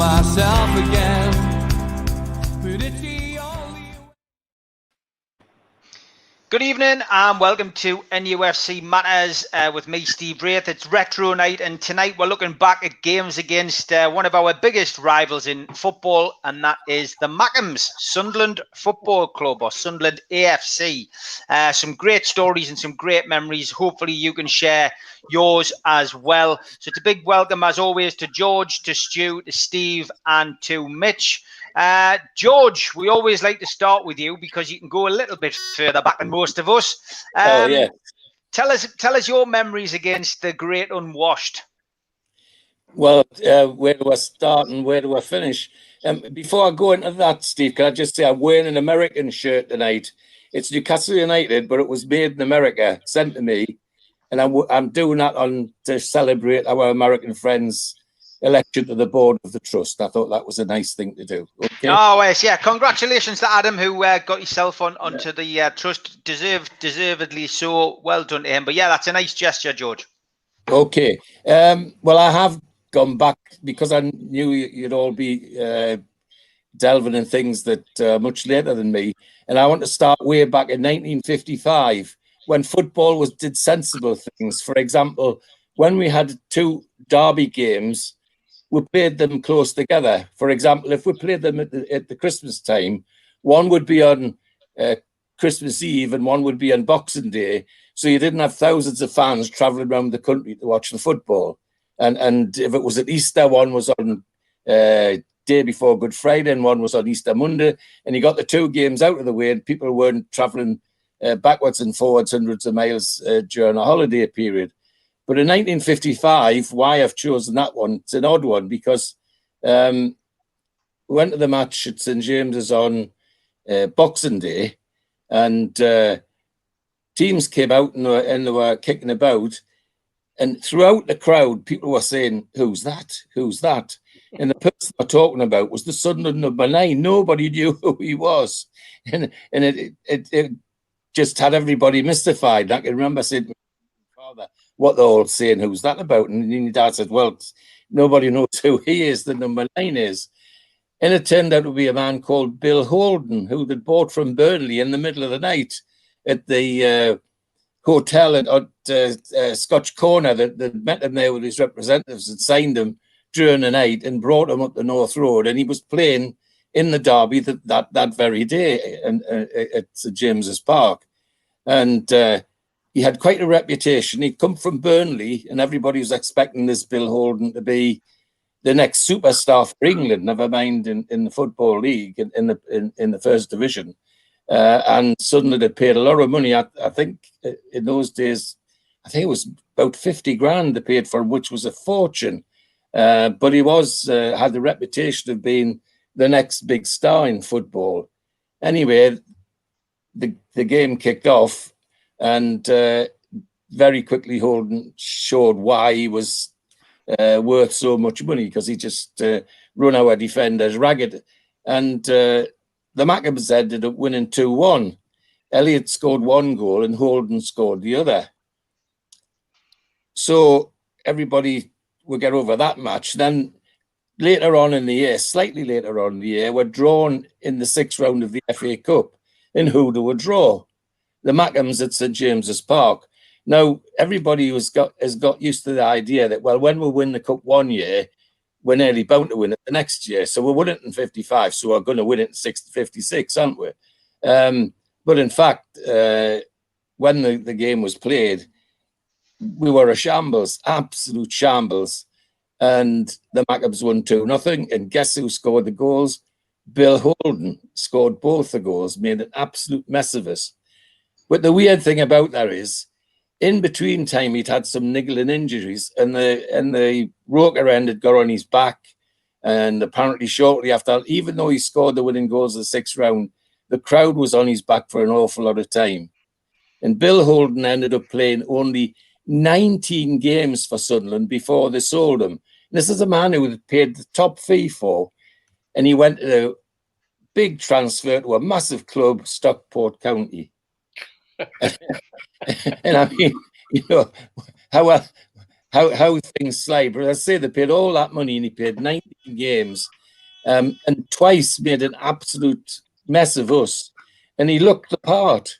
myself again. But it's the only... Good evening and welcome to NUFC Matters with me, Steve Wraith. It's Retro Night, and tonight we're looking back at games against one of our biggest rivals in football, and that is the Mackems, Sunderland Football Club, or Sunderland AFC. Some great stories and some great memories. Hopefully you can share yours as well. So it's a big welcome as always to George, to Stu, to Steve and to Mitch. George, we always like to start with you because you can go a little bit further back than most of us. Yeah. Tell us your memories against the great unwashed. Well, where do I start and where do I finish? Before I go into that, Steve, can I just say I'm wearing an American shirt tonight. It's Newcastle United, but it was made in America, sent to me, and I'm doing that to celebrate our American friends' election to the board of the trust. I thought that was a nice thing to do. Okay. Oh yes, yeah. Congratulations to Adam, who got yourself onto the trust. Deservedly so. Well done to him. But yeah, that's a nice gesture, George. Okay. Well, I have gone back because I knew you'd all be delving in things that are much later than me, and I want to start way back in 1955 when football did sensible things. For example, when we had 2 derby games, we played them close together. For example, if we played them at the Christmas time, one would be on Christmas Eve and one would be on Boxing Day. So you didn't have thousands of fans travelling around the country to watch the football. And if it was at Easter, one was on day before Good Friday and one was on Easter Monday. And you got the 2 games out of the way and people weren't travelling backwards and forwards hundreds of miles during a holiday period. But in 1955, why I've chosen that one, it's an odd one because we went to the match at St James's on Boxing Day, and teams came out and they were kicking about, and throughout the crowd, people were saying, "Who's that? Who's that?" And the person we're talking about was the Sunderland number 9. Nobody knew who he was, and it just had everybody mystified. I can remember saying to my father, what they're all saying, "Who's that about?" And my dad said, "Well, nobody knows who he is, the number 9 is." And it turned out to be a man called Bill Holden, who they'd bought from Burnley in the middle of the night at the hotel at Scotch Corner. That met him there with his representatives and signed him during the night and brought him up the North Road. And he was playing in the derby that very day at St James's Park. And he had quite a reputation. He'd come from Burnley, and everybody was expecting this Bill Holden to be the next superstar for England, never mind in the Football League, in the First Division. And suddenly they paid a lot of money. I think in those days, I think it was about 50 grand they paid for him, which was a fortune. But he had the reputation of being the next big star in football. Anyway, the game kicked off. And very quickly, Holden showed why he was worth so much money, because he just run our defenders ragged. And the Mackems ended up winning 2-1. Elliott scored 1 goal and Holden scored the other. So everybody will get over that match. Then later on in the year, slightly later on in the year, we're drawn in the 6th round of the FA Cup. And who do we draw? The Mackems at St James's Park. Now, everybody has got used to the idea that, well, when we win the cup one year, we're nearly bound to win it the next year. So we won it in 55, so we're going to win it in 56, aren't we? But in fact, when the game was played, we were a shambles, absolute shambles. And the Mackems won 2-0. And guess who scored the goals? Bill Holden scored both the goals, made an absolute mess of us. But the weird thing about that is, in between time, he'd had some niggling injuries, and the roker end had got on his back. And apparently shortly after, even though he scored the winning goals of the 6th round, the crowd was on his back for an awful lot of time. And Bill Holden ended up playing only 19 games for Sunderland before they sold him. And this is a man who had paid the top fee for, and he went to a big transfer to a massive club, Stockport County. And I mean, you know, how things slide. But I say they paid all that money and he played 19 games and twice made an absolute mess of us. And he looked the part.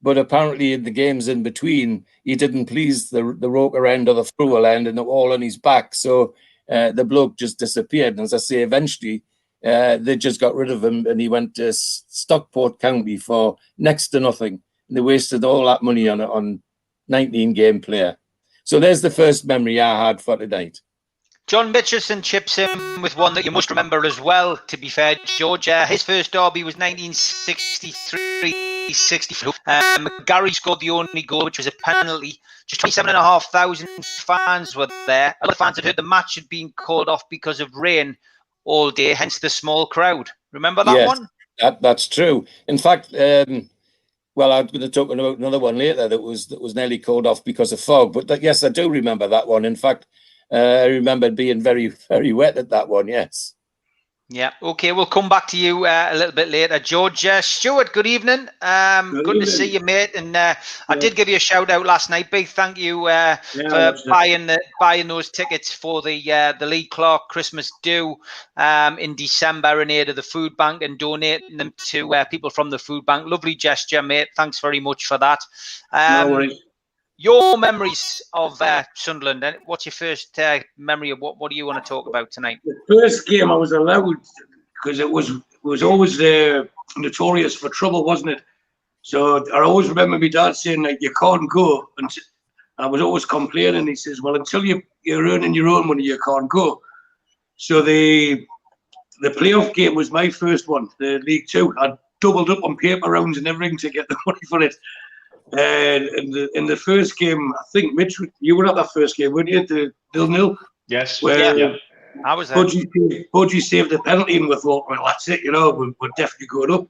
But apparently in the games in between, he didn't please the Roker end or the Fruel end, and all on his back. So the bloke just disappeared. And as I say, eventually they just got rid of him, and he went to Stockport County for next to nothing. And they wasted all that money on 19-game player. So there's the first memory I had for tonight. John Mitchison chips in with one that you must remember as well, to be fair, George. His first derby was 1963-64. Gary scored the only goal, which was a penalty. Just 27,500 fans were there. A lot of fans had heard the match had been called off because of rain all day, hence the small crowd. Remember that one? That's true. In fact, well, I'm going to talk about another one later that was nearly called off because of fog. But yes, I do remember that one. In fact, I remember being very, very wet at that one, yes. Yeah, okay, we'll come back to you a little bit later. George, Stuart, good evening. Good to see you, mate. And I did give you a shout out last night. Big thank you for buying those tickets for the Lee Clark Christmas do in December in aid of the food bank and donating them to people from the food bank. Lovely gesture, mate. Thanks very much for that. No worries. Your memories of Sunderland, and what's your first memory of what do you want to talk about tonight? The first game I was allowed, because it was always notorious for trouble, wasn't it? So I always remember my dad saying, like, you can't go. And I was always complaining. He says, well, until you're earning your own money, you can't go. So the playoff game was my first one, the League Two. I doubled up on paper rounds and everything to get the money for it. And in the first game, I think, Mitch, you were at that first game, weren't you? The 0-0? Yes. Where I was there. Budgie saved the penalty, and we thought, well, that's it, we're definitely going up.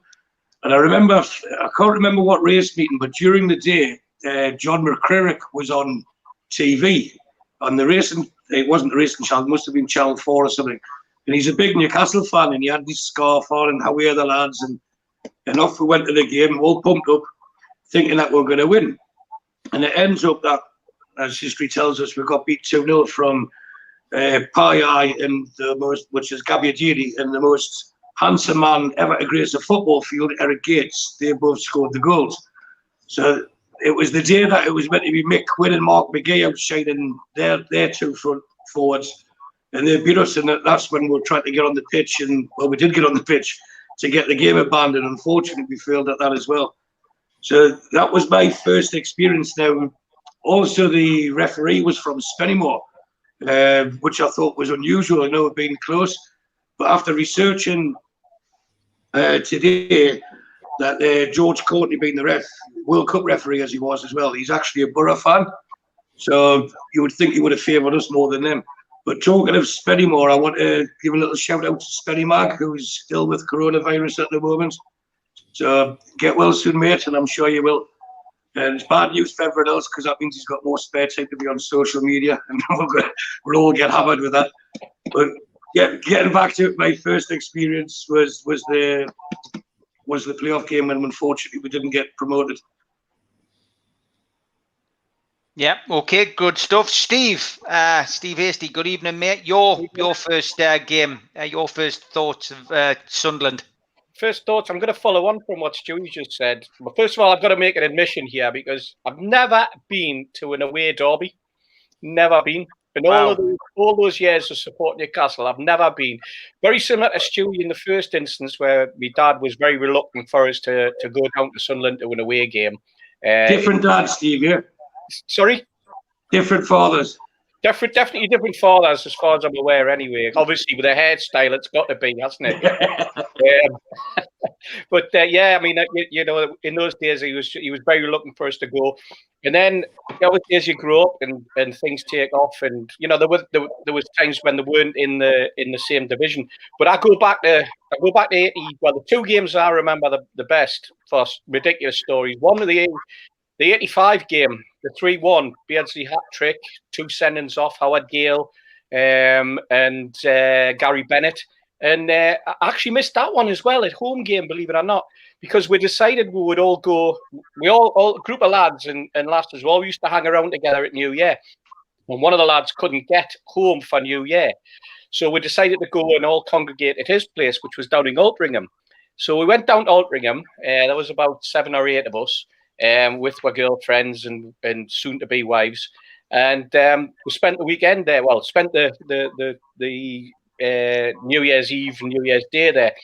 And I remember, I can't remember what race meeting, but during the day, John McCririck was on TV on the racing. It wasn't the racing channel, it must have been Channel 4 or something. And he's a big Newcastle fan, and he had this scarf on, and how are the lads, and off we went to the game, all pumped up, thinking that we're going to win. And it ends up that, as history tells us, we got beat 2-0 from Pai and which is Gabbiadini, and the most handsome man ever to grace a football field, Eric Gates. They both scored the goals. So it was the day that it was meant to be Mick Quinn and Mark McGee outshining their two front forwards, and they beat us. And that's when we were trying to get on the pitch, and well, we did get on the pitch to get the game abandoned. Unfortunately, we failed at that as well. So that was my first experience. Now, also the referee was from Spennymoor, which I thought was unusual. I know it being close, but after researching today that George Courtney being the World Cup referee as he was as well, he's actually a Borough fan. So you would think he would have favoured us more than them. But talking of Spennymoor, I want to give a little shout out to Spenny Mag, who's still with coronavirus at the moment. So get well soon, mate, and I'm sure you will. And it's bad news for everyone else, because that means he's got more spare time to be on social media, and we'll all get hammered with that. But getting back to it, my first experience was the playoff game, and unfortunately we didn't get promoted. Yeah, okay, good stuff. Steve Hasty, good evening, mate. Your first game, your first thoughts of Sunderland. First thoughts, I'm going to follow on from what Stewie just said. But first of all, I've got to make an admission here, because I've never been to an away derby. Never been. In all those years of supporting Newcastle, I've never been. Very similar to Stewie in the first instance, where my dad was very reluctant for us to go down to Sunderland to an away game. Different dads, Steve, yeah? Sorry? Different fathers. Definitely different fathers, as far as I'm aware, anyway. Obviously, with a hairstyle, it's got to be, hasn't it? But yeah, I mean, in those days, he was very reluctant for us to go. And then, obviously, as you grow up and things take off, and there was times when they weren't in the same division. But I go back to 80. Well, the two games I remember the best for ridiculous stories. One of the 85 game, the 3-1 Beardsley hat trick, 2 sendings off Howard Gale and Gary Bennett. And I actually missed that one as well at home game, believe it or not, because we decided we would all go, all a group of lads and lasses, we all used to hang around together at New Year. And one of the lads couldn't get home for New Year. So we decided to go and all congregate at his place, which was down in Altrincham. So we went down to Altrincham. There was about 7 or 8 of us with our girlfriends and soon-to-be wives. And we spent the weekend there. Well, spent the New Year's Eve and New Year's Day there.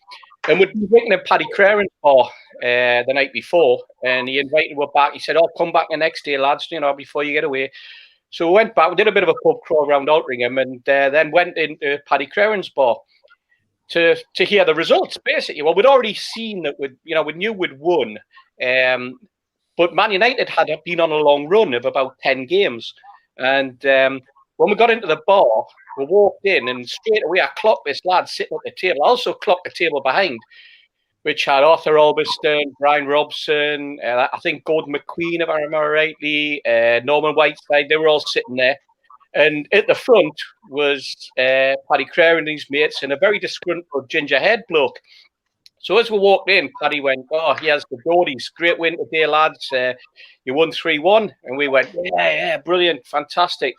And we'd been drinking at Paddy Craren's bar the night before. And he invited us back. He said, "Oh, come back the next day, lads, before you get away." So we went back. We did a bit of a pub crawl around Altrincham and then went into Paddy Craren's bar to hear the results, basically. Well, we'd already seen that we knew we'd won. But Man United had been on a long run of about 10 games. And when we got into the bar, we walked in and straight away I clocked this lad sitting at the table. I also clocked the table behind, which had Arthur Albiston, Brian Robson, I think Gordon McQueen, if I remember rightly, Norman Whiteside. They were all sitting there. And at the front was Paddy Crare and his mates and a very disgruntled ginger-haired bloke. So as we walked in, Paddy went, "Oh, here's the Geordies. Great win today, lads. You won 3-1. And we went, yeah, brilliant, fantastic,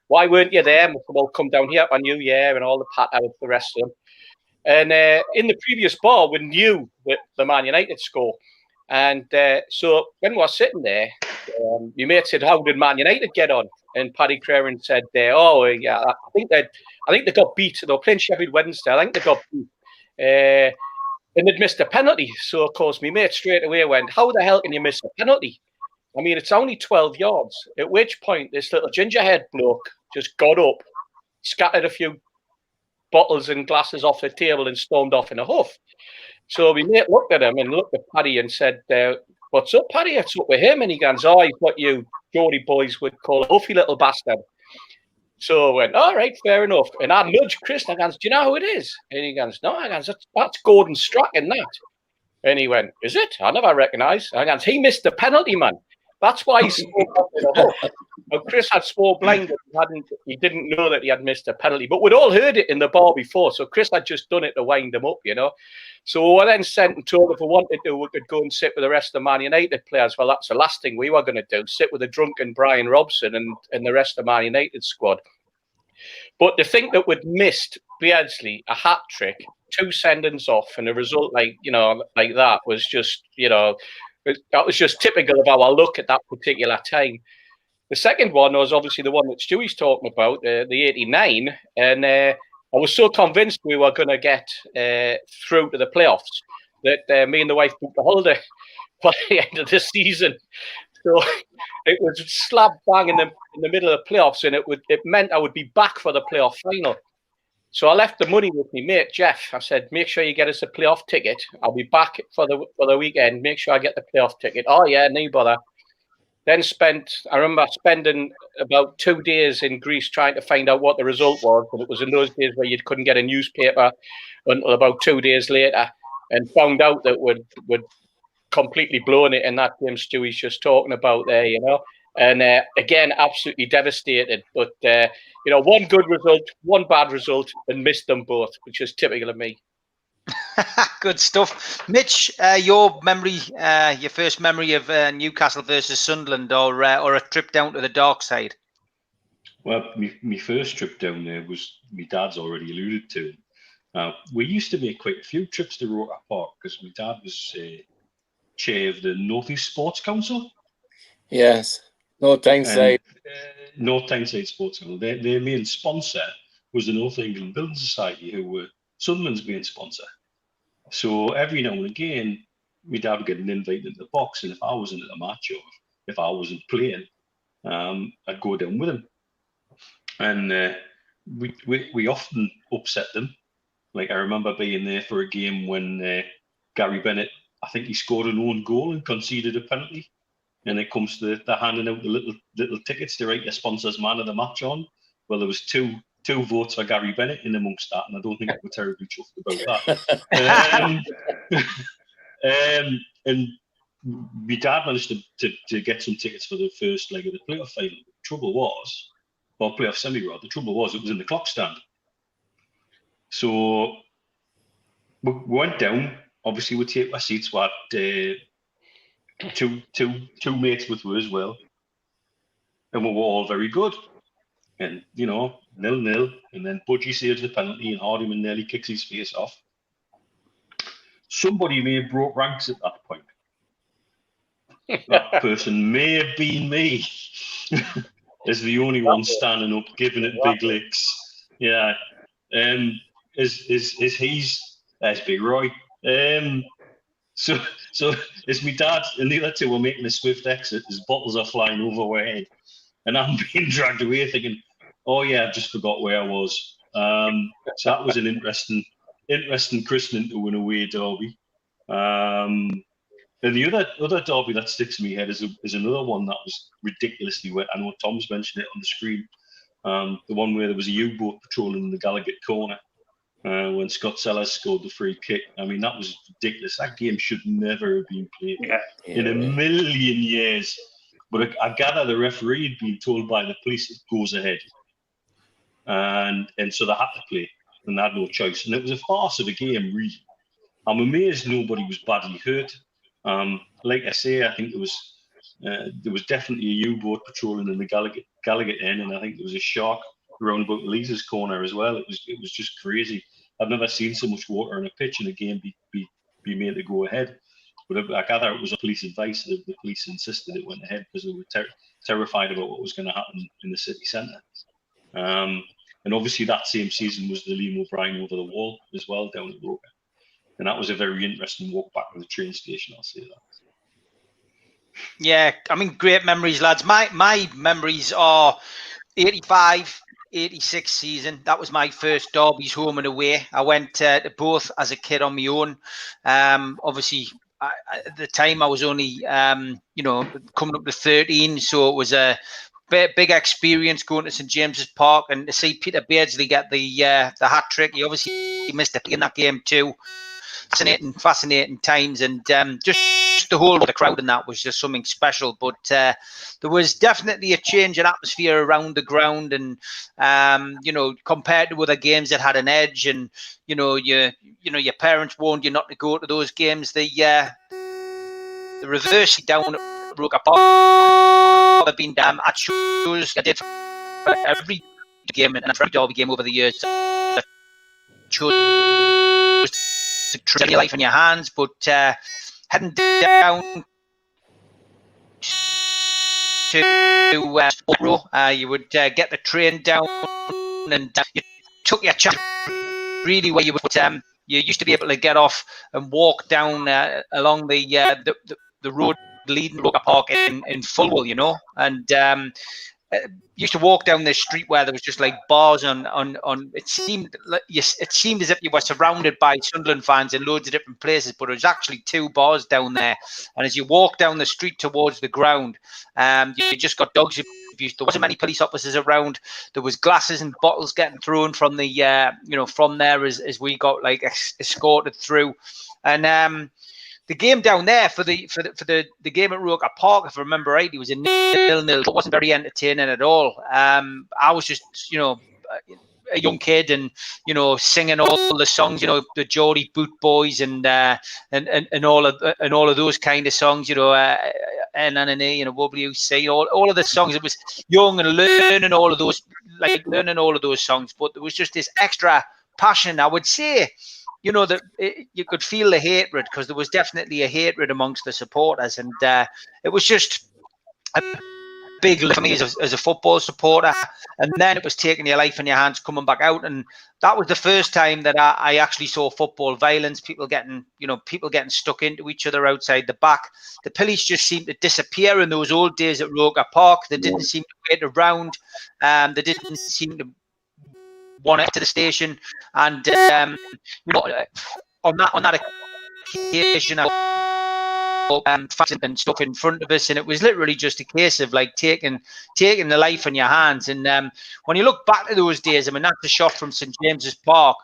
Why weren't you there? And we'll come down here for New Year and all the pat out with the rest of them. And in the previous bar, we knew that the Man United score. And so when we were sitting there, my mate said, "How did Man United get on?" And Paddy Craren said, "Oh, yeah, I think they got beat. They were playing Sheffield Wednesday. I think they got beat. And they'd missed a penalty." So, of course, my mate straight away went, "How the hell can you miss a penalty? I mean, it's only 12 yards." At which point, this little ginger-haired bloke just got up, scattered a few bottles and glasses off the table and stormed off in a huff. So my mate looked at him and looked at Paddy and said, "What's up, Paddy? What's up with him?" And he goes, "Oh, he's what you Geordie boys would call a huffy little bastard." So I went, "All right, fair enough." And I nudged Chris and I goes, "Do you know who it is?" And he goes, "No." I goes, that's Gordon Strachan, that." And he went, "Is it? I never recognise." I goes, "He missed the penalty, man. That's why he's so in a hook." And Chris had swore blind that he didn't know that he had missed a penalty. But we'd all heard it in the bar before. So Chris had just done it to wind him up, So we then sent and told if we wanted to, we could go and sit with the rest of the Man United players. Well, that's the last thing we were going to do, sit with the drunken Brian Robson and the rest of the Man United squad. But to think that we'd missed Beardsley a hat trick, 2 sendings off, and a result like that was just, that was just typical of our luck at that particular time. The second one was obviously the one that Stewie's talking about, the 89, and I was so convinced we were going to get through to the playoffs that me and the wife booked a holiday by the end of the season. So it was slap bang in the middle of the playoffs, and it meant I would be back for the playoff final. So I left the money with me mate Jeff. I said, "Make sure you get us a playoff ticket. I'll be back for the weekend. Make sure I get the playoff ticket." "Oh yeah, no bother." Then I remember spending about 2 days in Greece trying to find out what the result was. And it was in those days where you couldn't get a newspaper until about 2 days later, and found out that we'd completely blown it in that game Stewie's just talking about there, And again, absolutely devastated. But, one good result, one bad result, and missed them both, which is typical of me. Good stuff. Mitch, your first memory of Newcastle versus Sunderland or a trip down to the dark side? Well, my first trip down there was, my dad's already alluded to. We used to make quite a few trips to Roker Park because my dad was chair of the North East Sports Council. Yes, North Tyneside. North Tyneside Sports Council. Their main sponsor was the North England Building Society, who were Sunderland's main sponsor. So every now and again, my dad would get an invite into the box, and if I wasn't at the match or if I wasn't playing, I'd go down with him. And we often upset them. Like, I remember being there for a game when Gary Bennett, I think he scored an own goal and conceded a penalty. And it comes to the handing out the little tickets to write your sponsor's man of the match on. Well, there was two votes for Gary Bennett in amongst that, and I don't think we're terribly chuffed about that. And my dad managed to get some tickets for the first leg of the playoff final. The trouble was, or playoff semi-rod, the trouble was it was in the clock stand. So we went down. Obviously, we take our seats. We had two mates with us as well, and we were all very good. And, 0-0, and then Budgie saves the penalty and Hardyman nearly kicks his face off. Somebody may have broke ranks at that point. That person may have been me. As the only one standing up, giving it big licks. Yeah. Is he's there's Big Roy. So as my dad and the other two were making a swift exit, his bottles are flying over our head. And I'm being dragged away thinking, oh yeah, I've just forgot where I was. So that was an interesting christening to an away derby. And the other derby that sticks in my head is another one that was ridiculously wet. I know Tom's mentioned it on the screen. The one where there was a U-boat patrolling the Gallagher corner when Scott Sellers scored the free kick. I mean, that was ridiculous. That game should never have been played in a million years. But I gather the referee had been told by the police it goes ahead. And so they had to play, and they had no choice. And it was a farce of a game, really. I'm amazed nobody was badly hurt. Like I say, I think there was definitely a U-boat patrolling in the Gallagher end, and I think there was a shark around about Lisa's corner as well. It was just crazy. I've never seen so much water on a pitch in a game be made to go ahead. But I gather it was a police advice that the police insisted it went ahead because they were terrified about what was going to happen in the city centre. And obviously that same season was the Liam O'Brien over the wall as well down at Roker. And that was a very interesting walk back to the train station, I'll say that. Yeah, I mean, great memories, lads. My memories are 85, 86 season. That was my first derbies home and away. I went to both as a kid on my own. Obviously, at the time I was only, coming up to 13. So it was a big experience going to St James's Park and to see Peter Beardsley get the hat trick. He obviously missed it in that game too. Fascinating times, and just the whole of the crowd and that was just something special. But there was definitely a change in atmosphere around the ground, and compared to other games that had an edge, and your parents warned you not to go to those games. The reverse down at Roker Park have been at shows I did for every game and every derby game over the years. To your life in your hands, but heading down to you would get the train down, and you took your chance really where you would. You used to be able to get off and walk down along the road leading to Roker Park in Fulwell, and used to walk down this street where there was just like bars on. It seemed as if you were surrounded by Sunderland fans in loads of different places, but it was actually 2 bars down there. And as you walk down the street towards the ground, you just got dogs abuse. There wasn't many police officers around. There was glasses and bottles getting thrown from the from there as we got like escorted through. And the game down there for the game at Roker Park, if I remember right, it was a 0-0. It wasn't very entertaining at all. I was just, a young kid, and singing all the songs, the Geordie Boot Boys and all of those kind of songs, NNA, WC, all of the songs. It was young and learning all of those songs, but there was just this extra passion, I would say. That you could feel the hatred, because there was definitely a hatred amongst the supporters, and it was just a big lift for me as a football supporter. And then it was taking your life in your hands, coming back out, and that was the first time that I actually saw football violence. People getting stuck into each other outside the back. The police just seemed to disappear in those old days at Roker Park. They didn't seem to wait around. They didn't seem to want it to the station, and on that occasion, and stuff in front of us, and it was literally just a case of like taking the life in your hands. And when you look back to those days, I mean, that's a shot from St James's Park.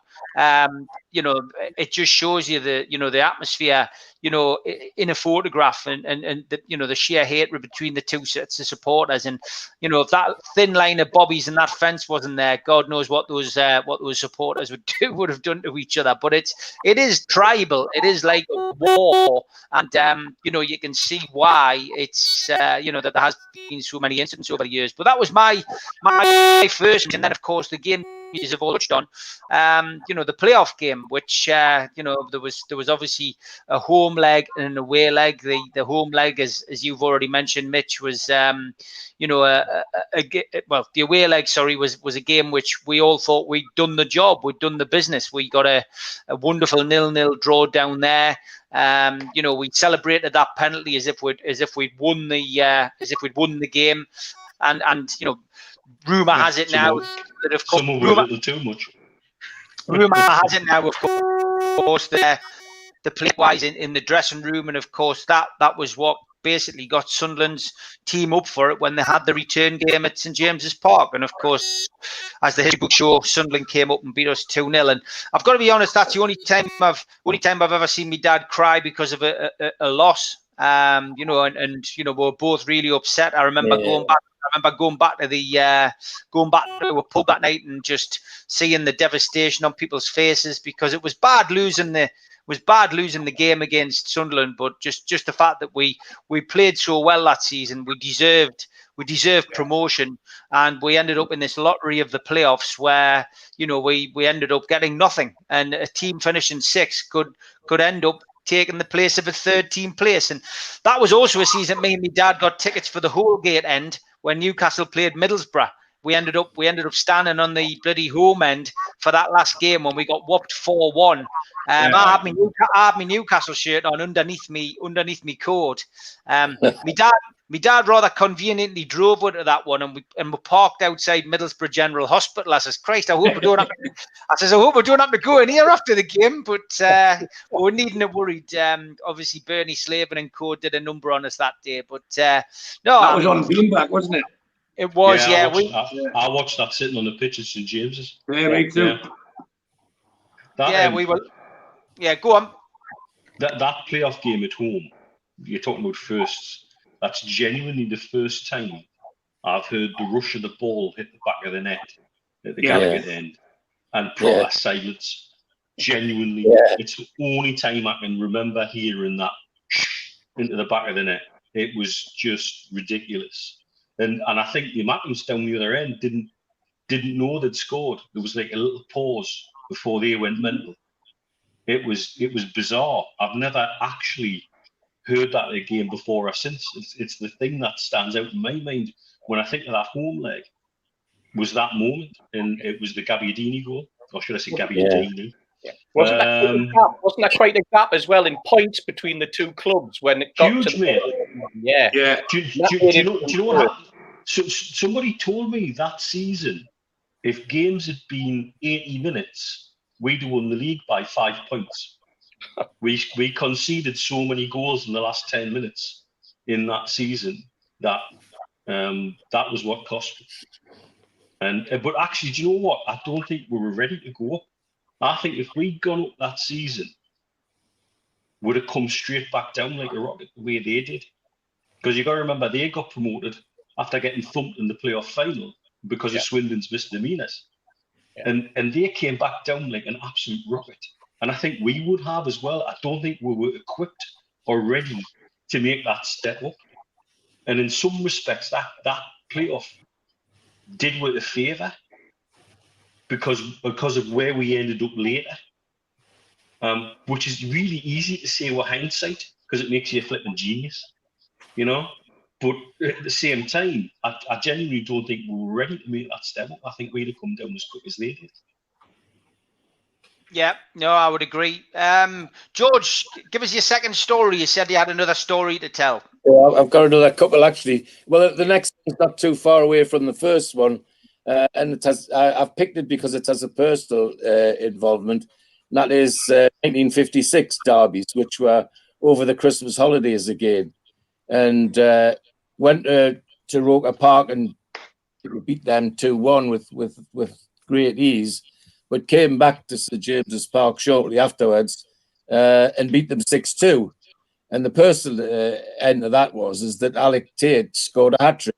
you know, it just shows you the, you know, the atmosphere, you know, in a photograph, and the, you know, the sheer hatred between the two sets of supporters. And, you know, if that thin line of bobbies and that fence wasn't there, God knows what those supporters would have done to each other. But it is tribal. It is like a war, and you know, you can see why it's you know, that there has been so many incidents over the years. But that was my first, and then of course the game you have all touched on, you know, the playoff game, which you know, there was obviously a home leg and an away leg. The home leg, as you've already mentioned, Mitch, was you know, the away leg, sorry, was a game which we all thought we'd done the job, we'd done the business. We got a wonderful 0-0 draw down there. You know, we celebrated that penalty as if we'd won the game, and you know, rumor has it now that, of course, some of it a little too much. Rumor has it now, of course, the play-wise in the dressing room, and of course that was what basically got Sunderland's team up for it when they had the return game at St James's Park. And of course, as the history book show, Sunderland came up and beat us 2-0. And I've got to be honest, that's the only time I've ever seen my dad cry because of a loss. You know, and you know, we were both really upset. I remember going back to a pub that night and just seeing the devastation on people's faces, because it was bad losing the game against Sunderland, but just the fact that we played so well that season, we deserved promotion, and we ended up in this lottery of the playoffs where, you know, we ended up getting nothing, and a team finishing sixth could end up taking the place of a third team place. And that was also a season me and my dad got tickets for the Holgate end when Newcastle played Middlesbrough. We ended up standing on the bloody home end for that last game when we got whopped 4-1. I had my Newcastle shirt on underneath me coat. My dad rather conveniently drove into that one, and we parked outside Middlesbrough General Hospital. I says, Christ, I hope we don't have to go in here after the game, but we were needing it worried. Obviously, Bernie Slavin and co did a number on us that day, but no, that was on Bloomberg, wasn't it? It was, yeah. I watched that sitting on the pitch at St James's. Yeah, me too. We were. Yeah, go on. That playoff game at home, you're talking about firsts. That's genuinely the first time I've heard the rush of the ball hit the back of the net at the Gallagher end, and proper silence. Genuinely, it's the only time I can remember hearing that into the back of the net. It was just ridiculous. And I think the Mackens down the other end didn't know they'd scored. There was like a little pause before they went mental. It was bizarre. I've never actually heard that again before or since. It's the thing that stands out in my mind when I think of that home leg, was that moment, and it was the Gabbiadini goal, or should I say Gabbiadini? Yeah. Wasn't that quite a gap as well in points between the two clubs when it got huge, to mate. Yeah. Do you know what happened? So somebody told me that season, if games had been 80 minutes, we'd have won the league by 5 points. We conceded so many goals in the last 10 minutes in that season that that was what cost us. But actually, do you know what? I don't think we were ready to go up. I think if we'd gone up that season, would have come straight back down like a rocket the way they did. Because you got to remember, they got promoted after getting thumped in the playoff final because of Swindon's misdemeanors. Yeah. And they came back down like an absolute rocket. And I think we would have as well. I don't think we were equipped or ready to make that step up. And in some respects, that playoff did with a favour because of where we ended up later, which is really easy to say with hindsight because it makes you a flipping genius, you know? But at the same time, I genuinely don't think we were ready to make that step up. I think we'd have come down as quick as they did. Yeah, no, I would agree. George, give us your second story. You said you had another story to tell. Yeah, I've got another couple, actually. Well, the next one's not too far away from the first one. And it has. I've picked it because it has a personal involvement. And that is 1956 derbies, which were over the Christmas holidays again. And went to Roker Park and beat them 2-1 with great ease. but came back to St James's Park shortly afterwards and beat them 6-2. And the personal end of that is that Alec Tate scored a hat-trick.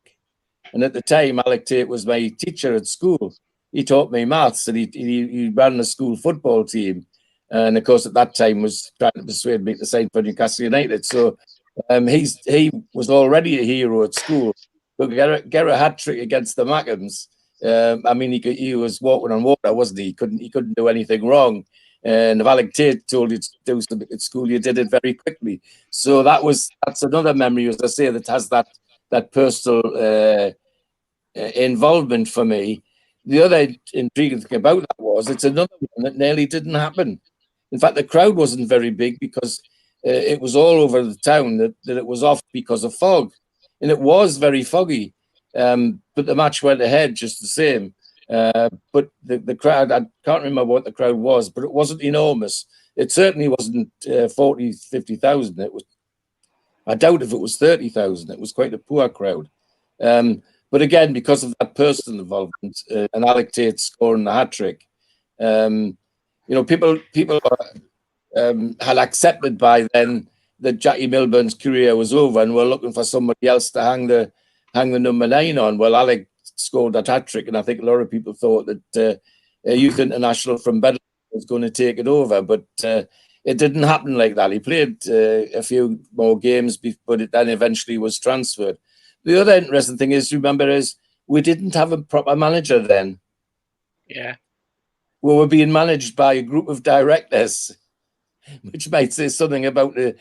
And at the time, Alec Tate was my teacher at school. He taught me maths, and he ran the school football team. And of course, at that time, was trying to persuade me to sign for Newcastle United. So he was already a hero at school. But get a hat trick against the Mackhams. I mean, he was walking on water, wasn't he? He couldn't do anything wrong. And if Alec Tate told you to do something at school, you did it very quickly. So that's another memory, as I say, that has that personal involvement for me. The other intriguing thing about that it's another one that nearly didn't happen. In fact, the crowd wasn't very big because it was all over the town that it was off because of fog. And it was very foggy. But the match went ahead just the same. But the crowd, I can't remember what the crowd was, but it wasn't enormous. It certainly wasn't 40, 50,000. I doubt if it was 30,000. It was quite a poor crowd. But again, because of that personal involvement and Alec Tate scoring the hat-trick, people had accepted by then that Jackie Milburn's career was over and were looking for somebody else to hang the number 9 on. Well, Alec scored that hat-trick, and I think a lot of people thought that Youth International from Bedlam was going to take it over, but it didn't happen like that. He played a few more games, but it then eventually was transferred. The other interesting thing is we didn't have a proper manager then. Yeah. We were being managed by a group of directors, which might say something about the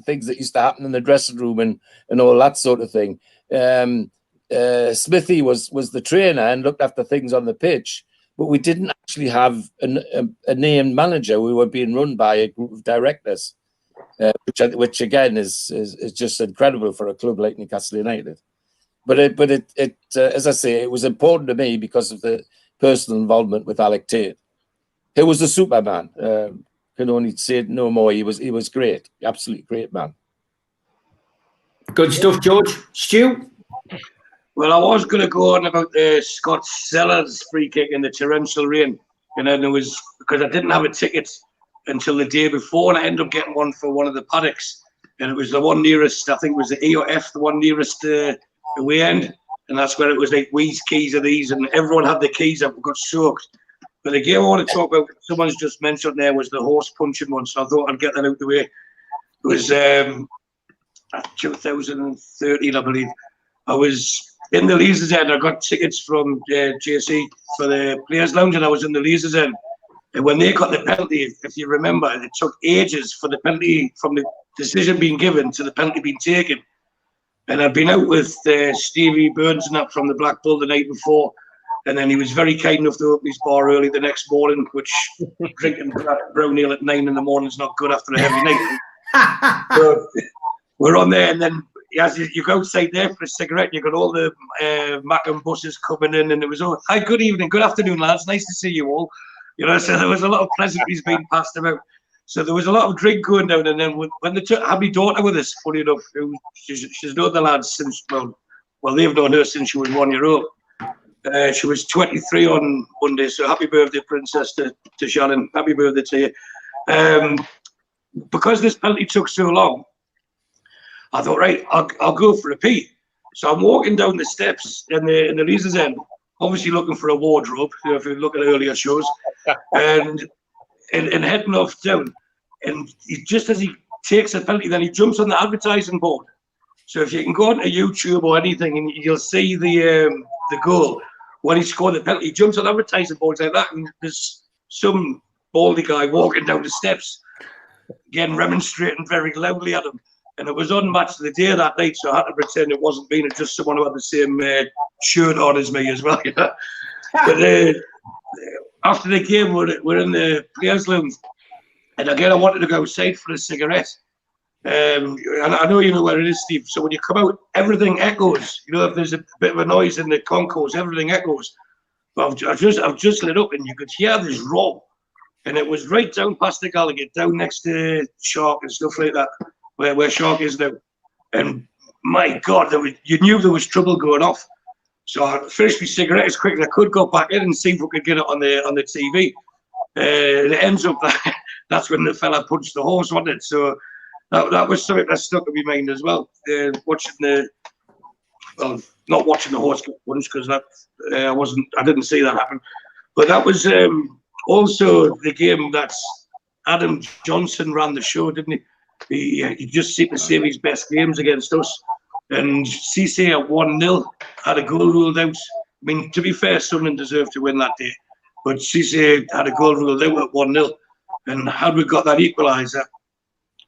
things that used to happen in the dressing room and all that sort of thing. Smithy was the trainer and looked after things on the pitch, but we didn't actually have a named manager. We were being run by a group of directors, which again is just incredible for a club like Newcastle United. But it as I say, it was important to me because of the personal involvement with Alec Tate. He was a superman. Can only say no more. He was great, absolutely great man. Good stuff, George. Stu? Well, I was going to go on about Scott Sellers' free kick in the torrential rain, and then it was because I didn't have a ticket until the day before, and I ended up getting one for one of the paddocks, and it was the one nearest. I think it was the E or F, the one nearest away end, and that's where it was like Wee's keys are these, and everyone had the keys that got soaked. But the game I want to talk about, someone's just mentioned there, was the horse punching one, so I thought I'd get that out the way. It was 2013, I believe. I was in the Leazes End. I got tickets from JC for the Players' Lounge, and I was in the Leazes End. And when they got the penalty, if you remember, it took ages for the penalty, from the decision being given to the penalty being taken. And I'd been out with Stevie Burns and that from the Black Bull the night before. And then he was very kind enough to open his bar early the next morning, which drinking brown ale at 9 in the morning is not good after a heavy night. So we're on there, and then as you go outside there for a cigarette, you got all the Mackham buses coming in, and it was all, hi, good evening, good afternoon, lads, nice to see you all. You know, so there was a lot of pleasantries being passed about. So there was a lot of drink going down, and then when they had my daughter with us, funny enough, she's known the lads since, well, they've known her since she was 1 year old. She was 23 on Monday, so happy birthday, Princess, to Shannon. Happy birthday to you. Because this penalty took so long, I thought, right, I'll go for a pee. So I'm walking down the steps in the Leazes End, obviously looking for a wardrobe, if you look at earlier shows, and heading off down. And just as he takes a penalty, then he jumps on the advertising board. So if you can go onto YouTube or anything, and you'll see the goal. When he scored the penalty, he jumps on advertising boards like that, and there's some baldy guy walking down the steps, again remonstrating very loudly at him. And it was on Match of the Day that night, so I had to pretend it wasn't me, it's just someone who had the same shirt on as me as well. You know? But after the game, we're in the Players' Lounge, and again, I wanted to go outside for a cigarette. And I know you know where it is, Steve. So when you come out, everything echoes. You know, if there's a bit of a noise in the concourse, everything echoes. But I've just lit up, and you could hear this roar, and it was right down past the Gallagher, down next to Shark and stuff like that, where Shark is now. And my God, you knew there was trouble going off. So I finished my cigarette as quick as I could, got back in and see if we could get it on the TV. And it ends up that that's when the fella punched the horse, wasn't it? So that was something that stuck in my mind as well. Not watching the horse get punched, because that I didn't see that happen. But that was also the game that Adam Johnson ran the show, didn't he? He just seemed to save his best games against us. And Cisse at 1-0 had a goal ruled out. I mean, to be fair, Sunderland deserved to win that day, but Cisse had a goal ruled out at 1-0. And had we got that equaliser,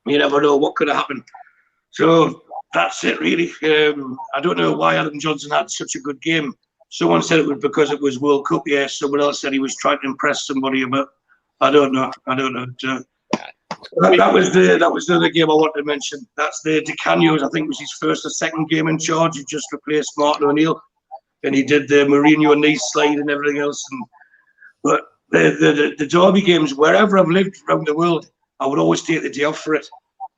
you never know what could have happened. So that's it, really. I don't know why Adam Johnson had such a good game. Someone said it was because it was World Cup year. Someone else said he was trying to impress somebody, but I don't know. That was the other game I wanted to mention. That's the Di Canio's. I think it was his first or second game in charge. He just replaced Martin O'Neill, and he did the Mourinho knee slide and everything else. But the derby games, wherever I've lived around the world, I would always take the day off for it.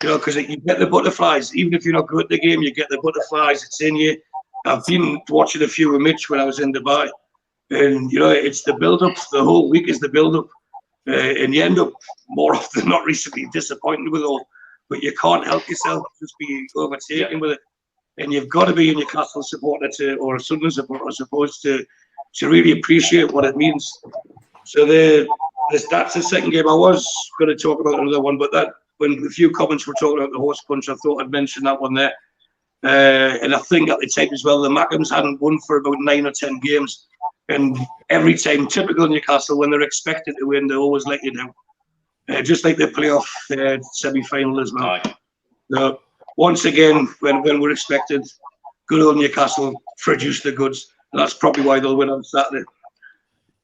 You know, because you get the butterflies. Even if you're not good at the game, you get the butterflies. It's in you. I've been watching a few of Mitch when I was in Dubai, and you know, it's the build-up. The whole week is the build-up. And you end up more often than not recently disappointed with it all, but you can't help yourself, just be overtaken with it. And you've got to be a Newcastle supporter or a Sunderland supporter, I suppose, to really appreciate what it means. So that's the second game. I was going to talk about another one, but that when a few comments were talking about the horse punch, I thought I'd mention that one there. And I think at the time as well, the Mackems hadn't won for about 9 or 10 games. And every time, typical Newcastle, when they're expected to win, they always let you down. Just like the playoff semi-final as well. So once again, when we're expected, good old Newcastle produced the goods. And that's probably why they'll win on Saturday.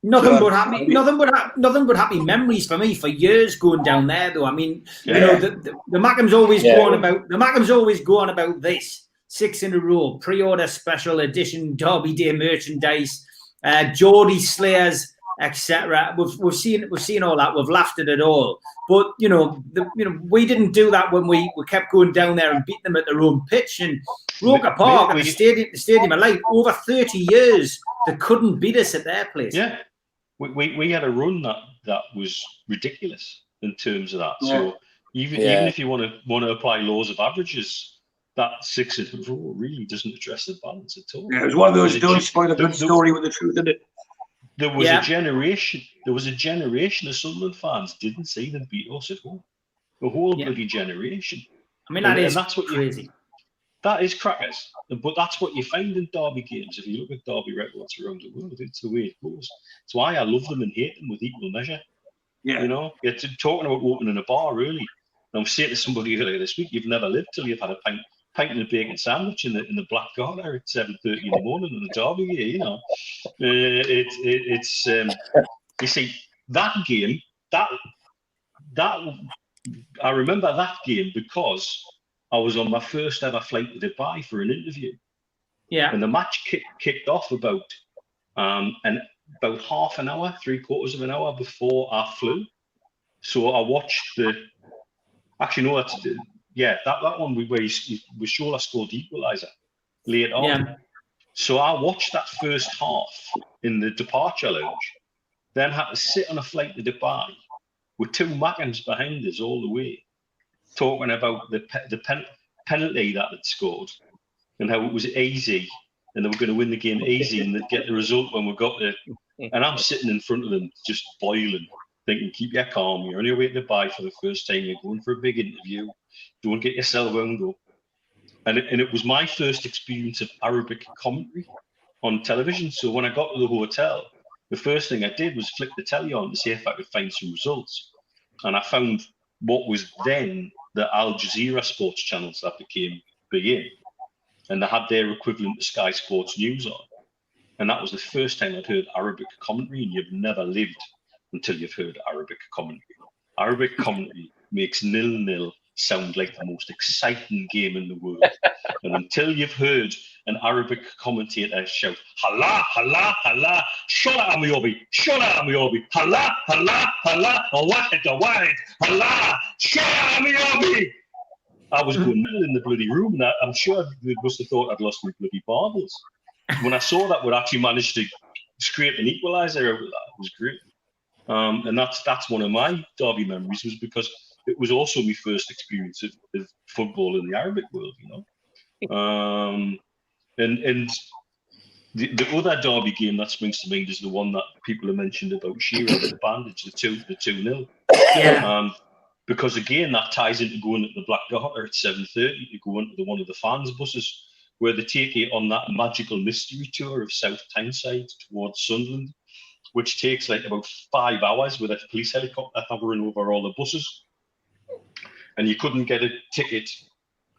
Nothing but happy memories for me for years going down there. Though I mean, you know, the Mackems always go on about this 6 in a row, pre-order special edition Derby Day merchandise. Geordie Slayers, etc. We've seen all that. We've laughed at it all. But you know, we didn't do that when we kept going down there and beat them at their own pitch. And Roker Park, at the Stadium of Light, over 30 years they couldn't beat us at their place. Yeah, we had a run that was ridiculous in terms of that. Yeah. So even if you want to apply laws of averages, that 6 in a row really doesn't address the balance at all. Yeah, it was one of those don't spoil a good story with the truth in it. There was a generation of Sunderland fans didn't see them beat us at home. The whole bloody generation. I mean, that's crazy. That is crackers. But that's what you find in derby games. If you look at derby records around the world, it's the way it goes. It's why I love them and hate them with equal measure. Yeah. You know, you're talking about opening a bar, really. And I'm saying to somebody earlier this week, you've never lived till you've had a pint and a bacon sandwich in the Black Garter at 7:30 in the morning on a derby game, you know. You see, that game, that I remember that game because I was on my first ever flight to Dubai for an interview. Yeah. And the match kicked off about half an hour, 3/4 of an hour before I flew. So I watched that one where Shola scored the equaliser late on. Yeah. So I watched that first half in the departure lounge, then had to sit on a flight to Dubai with 2 Mackems behind us all the way, talking about the penalty that had scored and how it was easy and they were going to win the game easy and they'd get the result when we got there. And I'm sitting in front of them just boiling, thinking, keep your calm, you're on your way to Dubai for the first time, you're going for a big interview, don't get yourself wound up. And it was my first experience of Arabic commentary on television. So when I got to the hotel, the first thing I did was flick the telly on to see if I could find some results. And I found what was then the Al Jazeera sports channels that became big. And they had their equivalent to Sky Sports News on. And that was the first time I'd heard Arabic commentary, and you've never lived until you've heard Arabic commentary. Arabic commentary makes 0-0 sound like the most exciting game in the world. And until you've heard an Arabic commentator shout, Hala, Hala, Hala, Shola Amiobi, Hala, Hala, Hala, Awahid, Hala, Shola Amiobi. I was going in the bloody room, and I'm sure they must have thought I'd lost my bloody barbels. when I saw that we'd actually managed to scrape an equaliser out of that, it was great. And that's one of my derby memories, was because it was also my first experience of football in the Arabic world, and the other derby game that springs to mind is the one that people have mentioned about Shearer with the bandage, the 2-0. Yeah. Because again, that ties into going to the Black Garter at 7:30 to go into one of the fans' buses, where they take you on that magical mystery tour of South Tyneside towards Sunderland, which takes like about 5 hours with a police helicopter hovering over all the buses. And you couldn't get a ticket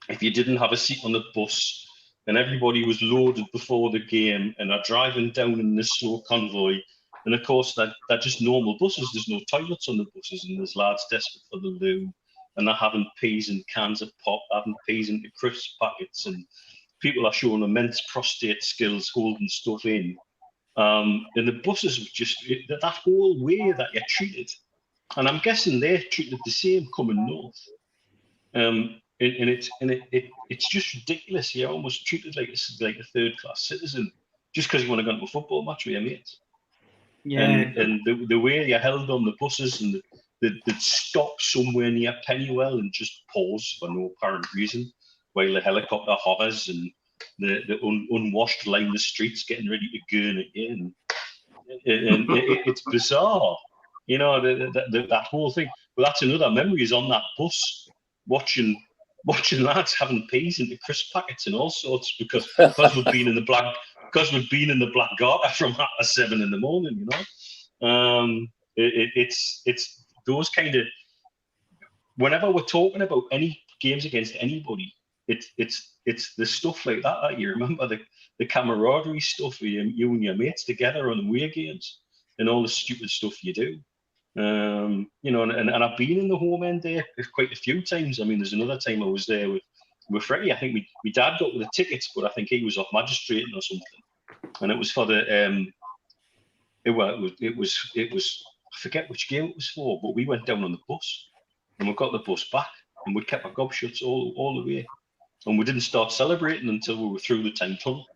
if you didn't have a seat on the bus. And everybody was loaded before the game and are driving down in this slow convoy. And of course, they're just normal buses. There's no toilets on the buses, and there's lads desperate for the loo. And they're having peas in cans of pop, having peas into crisp packets. And people are showing immense prostate skills holding stuff in. And the buses were just, that whole way that you're treated. And I'm guessing they're treated the same coming north. And it's just ridiculous. You're almost treated like a third-class citizen just because you want to go to a football match with your mates. Yeah. And the way you're held on the buses, and they'd stop somewhere near Pennywell and just pause for no apparent reason while the helicopter hovers and the unwashed line the streets getting ready to gurn it in. And it's bizarre, that whole thing. But that's another memory, is on that bus watching lads having peas into crisp packets and all sorts because we've been in the Black Garter from 7 in the morning. It's those kind of, whenever we're talking about any games against anybody, it's the stuff like that you remember, the camaraderie stuff, you and your mates together on away games and all the stupid stuff you do. And I've been in the home end there quite a few times. I mean, there's another time I was there with Freddie. I think my dad got the tickets, but I think he was off magistrating or something. And it was for the it was I forget which game it was for, but we went down on the bus and we got the bus back and we kept our gob shuts all the way. And we didn't start celebrating until we were through the Tyne Tunnel.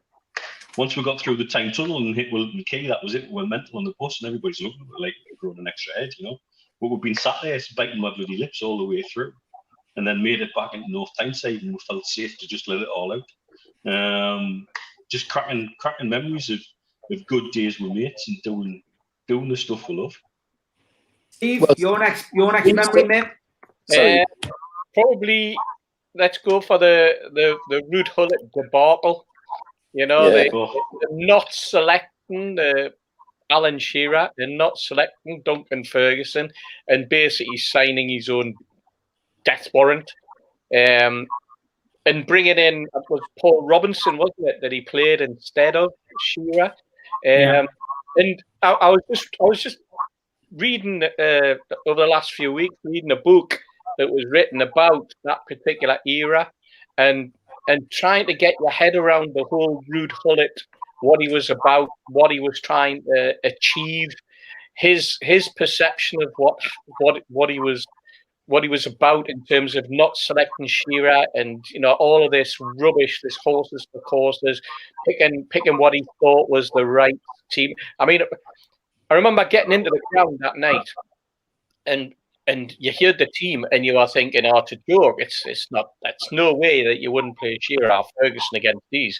Once we got through the Tyne Tunnel and hit Wilton Quay, that was it. We were mental on the bus and everybody's looking at it like we're growing an extra head, But we've been sat there biting my bloody lips all the way through, and then made it back into North Tyneside, and we felt safe to just let it all out. Just cracking memories of good days with mates and doing the stuff we love. Steve, your next memory, mate? Probably, let's go for the Ruud Gullit debacle. They're not selecting Alan Shearer, they're not selecting Duncan Ferguson, and basically signing his own death warrant. And bringing in, it was Paul Robinson, wasn't it, that he played instead of Shearer? And I was just reading over the last few weeks, reading a book that was written about that particular era, and trying to get your head around the whole Ruud Gullit, what he was about, what he was trying to achieve, his perception of what he was about in terms of not selecting Shearer, and all of this rubbish, this horses for courses, picking what he thought was the right team. I mean, I remember getting into the ground that night, and you hear the team, and you are thinking, "Oh, to joke, it's not. That's no way that you wouldn't play Shearer or Ferguson against these."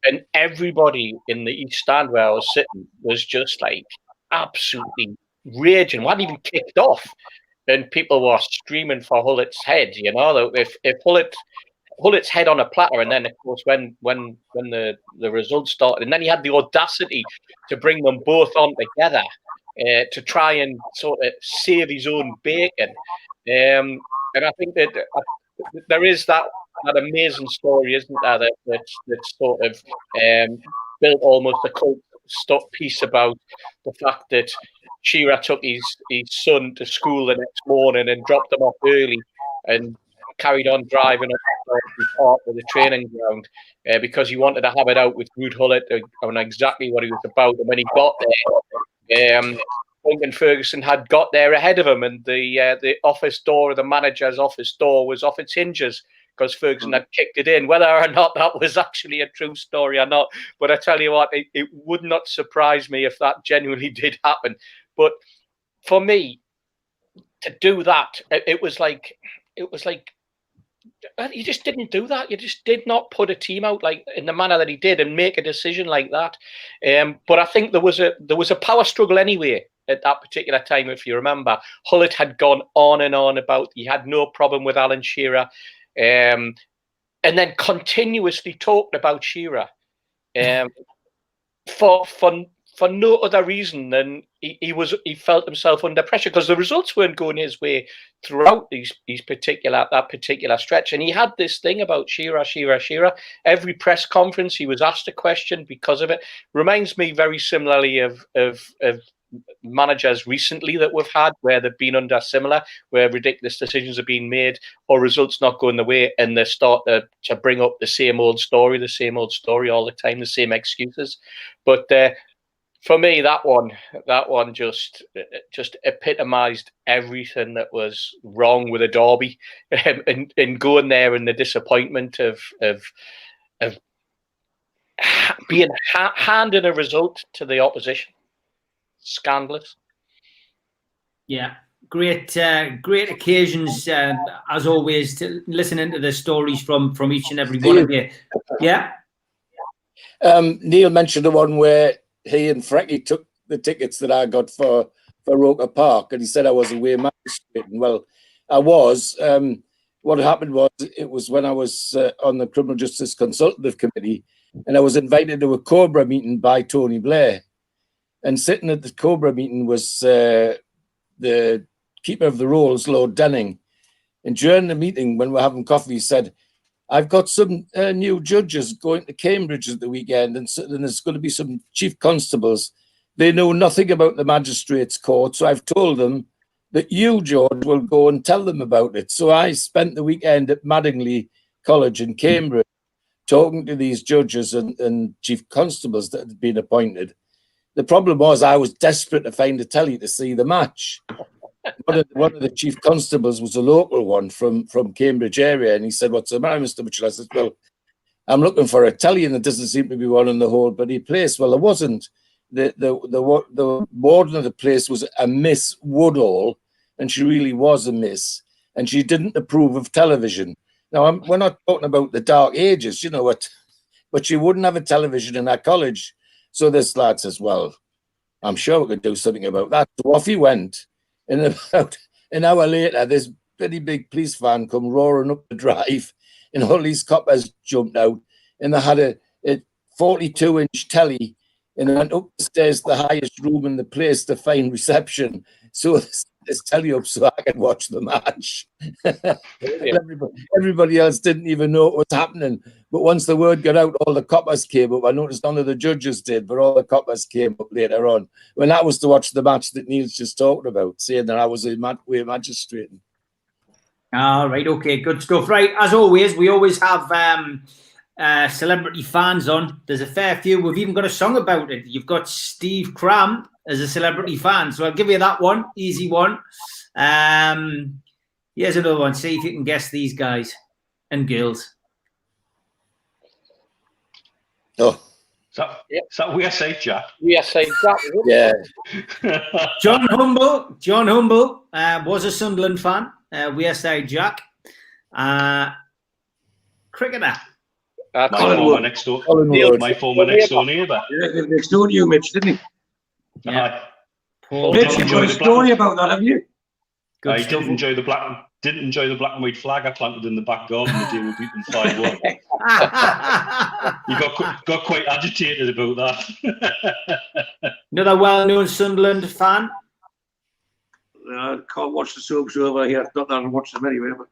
And everybody in the East Stand where I was sitting was just like absolutely raging. Hadn't even kicked off, and people were screaming for Gullit's head. If Gullit's head on a platter, and then of course when the results started, and then he had the audacity to bring them both on together. To try and sort of save his own bacon. And I think that there is that amazing story, isn't there, that's sort of built almost a cult piece about the fact that Shearer took his son to school the next morning and dropped him off early and carried on driving up the park with the training ground because he wanted to have it out with Ruud Gullit on exactly what he was about. And when he got there, Duncan Ferguson had got there ahead of him, and the office door, the manager's office door, was off its hinges because Ferguson had kicked it in. Whether or not that was actually a true story or not, but I tell you what, it would not surprise me if that genuinely did happen. But for me, to do that, it was like you just didn't do that. You just did not put a team out like in the manner that he did and make a decision like that. But I think there was a power struggle anyway at that particular time. If you remember, Hullett had gone on and on about he had no problem with Alan Shearer, and then continuously talked about Shearer for no other reason than he felt himself under pressure because the results weren't going his way throughout that particular stretch. And he had this thing about Shearer. Every press conference he was asked a question because of it. Reminds me very similarly of managers recently that we've had where they've been under similar, where ridiculous decisions are being made or results not going the way, and they start to bring up the same old story all the time, the same excuses. But for me, that one just epitomised everything that was wrong with a derby, and going there and the disappointment of being handing a result to the opposition. Scandalous. Yeah, great occasions as always. Listening to the stories from each and every one of you. Yeah. Neil mentioned the one where he and Frankie took the tickets that I got for Roker Park, and he said I was away magistrate. And well, I was. What happened was it was when I was on the Criminal Justice Consultative Committee, and I was invited to a Cobra meeting by Tony Blair. And sitting at the Cobra meeting was the Keeper of the Rolls, Lord Denning. And during the meeting, when we're having coffee, he said, I've got some new judges going to Cambridge at the weekend, and there's going to be some chief constables. They know nothing about the magistrates' court, so I've told them that you, George, will go and tell them about it. So I spent the weekend at Madingley College in Cambridge talking to these judges and chief constables that had been appointed. The problem was I was desperate to find a telly to see the match. One of the chief constables was a local one from Cambridge area, and he said, "What's the matter, Mr. Mitchell?" I said, "Well, I'm looking for a telly, and there doesn't seem to be one in the whole bloody place." Well, there wasn't. The warden of the place was a Miss Woodall, and she really was a miss, and she didn't approve of television. Now, we're not talking about the dark ages, you know what? But she wouldn't have a television in our college. So this lad says, "Well, I'm sure we could do something about that." So off he went. And about an hour later, this pretty big police van come roaring up the drive, and all these coppers jumped out, and they had a 42-inch telly, and they went up the stairs to the highest room in the place to find reception. So this telly up so I could watch the match. Everybody else didn't even know what was happening. But once the word got out, all the coppers came up. I noticed none of the judges did, but all the coppers came up later on. When that was to watch the match that Neil's just talking about, saying that I was a magistrating. All right, okay, good stuff. Right, as always, we always have celebrity fans on. There's a fair few. We've even got a song about it. You've got Steve Cram as a celebrity fan, so I'll give you that one, easy one. Here's another one. See if you can guess these guys and girls. Oh, is that We Are Safe, Jack? We Are Safe, Jack. Yeah. John Humble was a Sunderland fan. We Are Safe, Jack. Cricketer. My former next door neighbour. Yeah, next door to you, Mitch, didn't he? Yeah. Mitch, you've got a story about that, have you? I didn't enjoy the black and white flag I planted in the back garden the day we beat them 5-1. You got quite agitated about that. Another well-known Sunderland fan. I can't watch the soaps over here. Not that I watch them anyway. But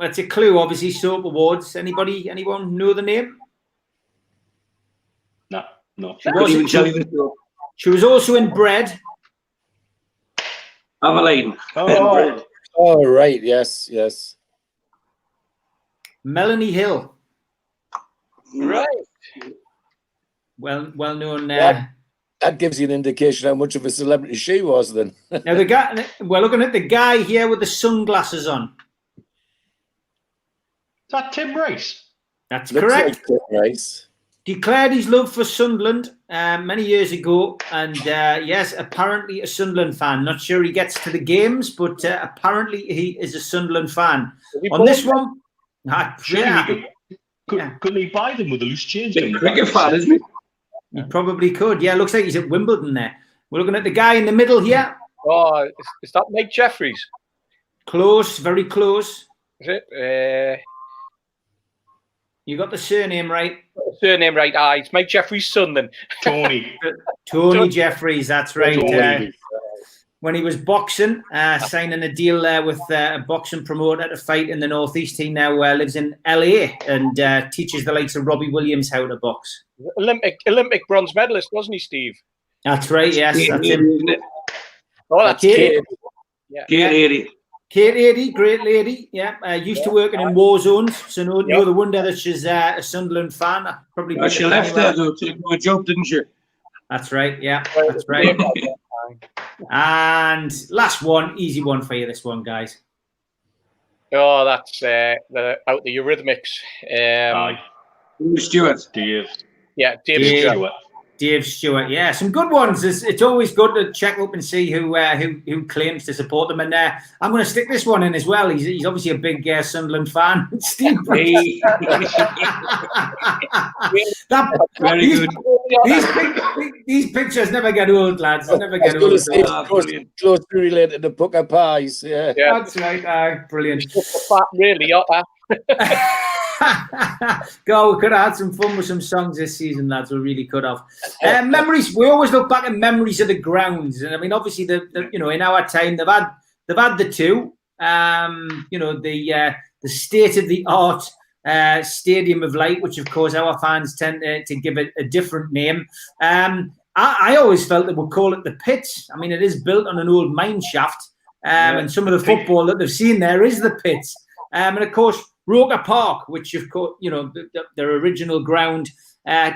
Well, it's a clue, obviously. Soap awards. Anyone know the name? No. She was also in Bread. Aveline. Oh, right. Yes. Melanie Hill. Right. Well known. That gives you an indication how much of a celebrity she was then. Now we're looking at the guy here with the sunglasses on. that Tim Rice? That's Looks correct. like Tim Rice. Declared his love for Sunderland many years ago, and yes, apparently a Sunderland fan. Not sure he gets to the games, but apparently he is a Sunderland fan. On this one, couldn't he buy them with a loose change? Big cricket fan, isn't he? He probably could. Yeah, looks like he's at Wimbledon there. We're looking at the guy in the middle here. Oh, is that Mike Jeffries? Close, very close. Is it? You got the surname right. Surname right. It's Mike Jeffries' son then. Tony. Tony Jeffries, that's right. Tony. When he was boxing, signing a deal there with a boxing promoter to fight in the Northeast. He now lives in LA and teaches the likes of Robbie Williams how to box. Olympic bronze medalist, wasn't he, Steve? That's right, yes. That's him. Oh, that's Kate. Yeah. Kate 80. Kate 80, great lady. Yeah, used to working in war zones, so no the wonder that she's a Sunderland fan. Probably. She left there though to do a job, didn't she? That's right. Yeah, that's right. And last one, easy one for you. This one, guys. Oh, that's out the Eurythmics. Stewart. Dave. Yeah, Dave Stewart. Dave Stewart, yeah, some good ones. It's always good to check up and see who claims to support them. And I'm going to stick this one in as well. He's obviously a big Sunderland fan. Steve. Hey. Very good. These pictures never get old, lads. They never get old. Close related to Pucker Pies. Yeah, that's right. Brilliant. Really, God, we could have had some fun with some songs this season, lads. We really could have. Memories. We always look back at memories of the grounds, and I mean, obviously, in our time, they've had the two. The state of the art Stadium of Light, which of course our fans tend to give it a different name. I always felt that we'd call it the Pit. I mean, it is built on an old mine shaft, and some of the football that they've seen there is the Pit, and of course. Roker Park, which of course, their original ground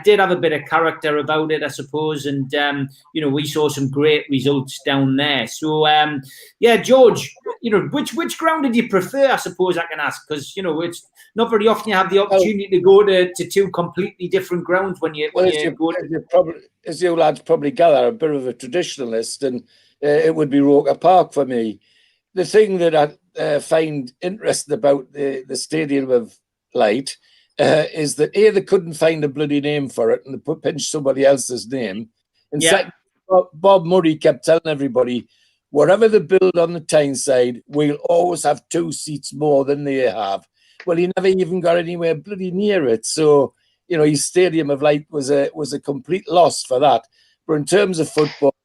did have a bit of character about it, I suppose. And, we saw some great results down there. So, George, which ground did you prefer, I suppose I can ask? Because, it's not very often you have the opportunity to go to two completely different grounds when you go to... As you lads probably gather, a bit of a traditionalist, and it would be Roker Park for me. The thing that I find interesting about the Stadium of Light is that they couldn't find a bloody name for it and they pinched somebody else's name. And second, Bob Murray kept telling everybody, whatever they build on the Tyneside, we'll always have 2 seats more than they have. Well, he never even got anywhere bloody near it. So, his Stadium of Light was a complete loss for that. But in terms of football,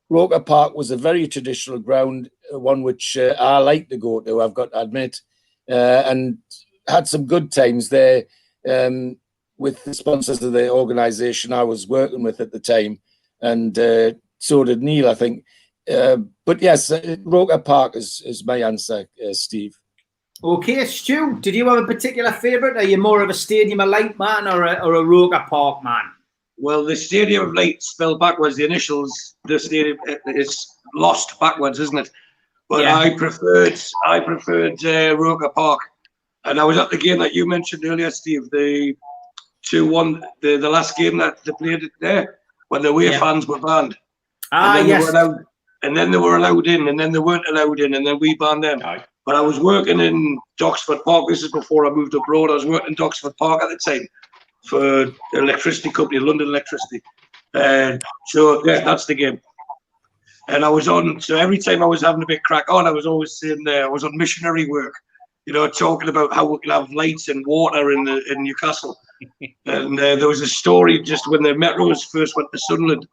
Roker Park was a very traditional ground, one which I like to go to, I've got to admit, and had some good times there with the sponsors of the organisation I was working with at the time, and so did Neil, I think. But yes, Roker Park is my answer, Steve. Okay, Stu, did you have a particular favourite? Are you more of a Stadium of Light man or a Roker Park man? Well, the Stadium of Light spelled backwards, the initials, the stadium is lost backwards, isn't it? But yeah. I preferred Roker Park. And I was at the game that you mentioned earlier, Steve, the 2-1, the last game that they played there, when the away fans were banned. Yes. And then they were allowed in, and then they weren't allowed in, and then we banned them. Aye. But I was working in Doxford Park. This is before I moved abroad. I was working in Doxford Park at the time for the electricity company, London Electricity. So yeah, that's the game. And I was on, so every time I was having a bit crack on, I was always saying I was on missionary work, talking about how we can have lights and water in Newcastle. And there was a story just when the Metros first went to Sunderland.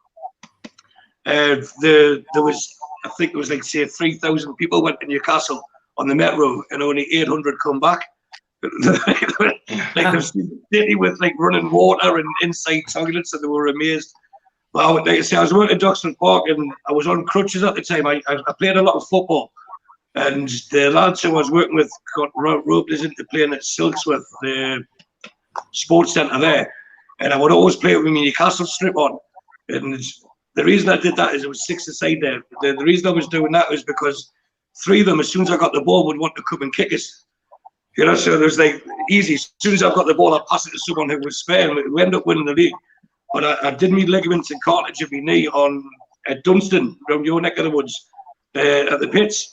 There was, I think it was like, say, 3,000 people went to Newcastle on the Metro and only 800 come back. Like the city with like running water and inside toilets, and they were amazed. Well, like I say, I was working at Doxford Park and I was on crutches at the time. I played a lot of football, and the lads who I was working with got roped us into playing at Silksworth, the sports centre there, and I would always play with my Newcastle strip on. And the reason I did that is it was 6-a-side there. The reason I was doing that was because 3 of them, as soon as I got the ball, would want to come and kick us. You know, so there was like easy. As soon as I got the ball, I passed it to someone who was spare, and we ended up winning the league. But I did meet ligaments and cartilage of my knee at Dunstan, around your neck of the woods, at the pits.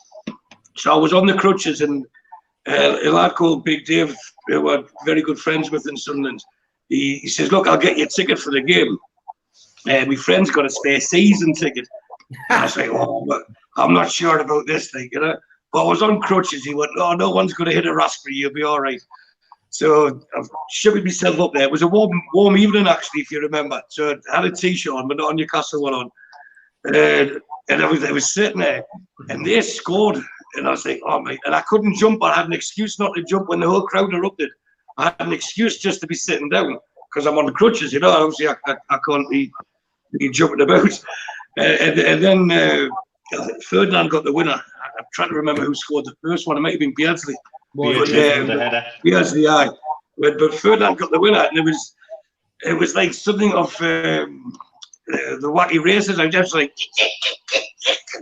So I was on the crutches, and a lad called Big Dave, who we're very good friends with in Sunderland, he says, "Look, I'll get you a ticket for the game." My friend's got a spare season ticket. And I was like, "Oh, but I'm not sure about this thing, you know." But I was on crutches. He went, "Oh, no one's going to hit a raspberry. You'll be all right." So I've shoved myself up there. It was a warm evening, actually, if you remember. So I had a t-shirt on, but not a Newcastle one on. And I was sitting there, and they scored. And I was like, "Oh, mate." And I couldn't jump. I had an excuse not to jump when the whole crowd erupted. I had an excuse just to be sitting down because I'm on the crutches, you know. Obviously, I can't be jumping about. And then Ferdinand got the winner. I'm trying to remember who scored the first one. It might have been Beardsley. Beardsley, aye. But Ferdinand got the winner, and it was like something of the wacky races. I was just like,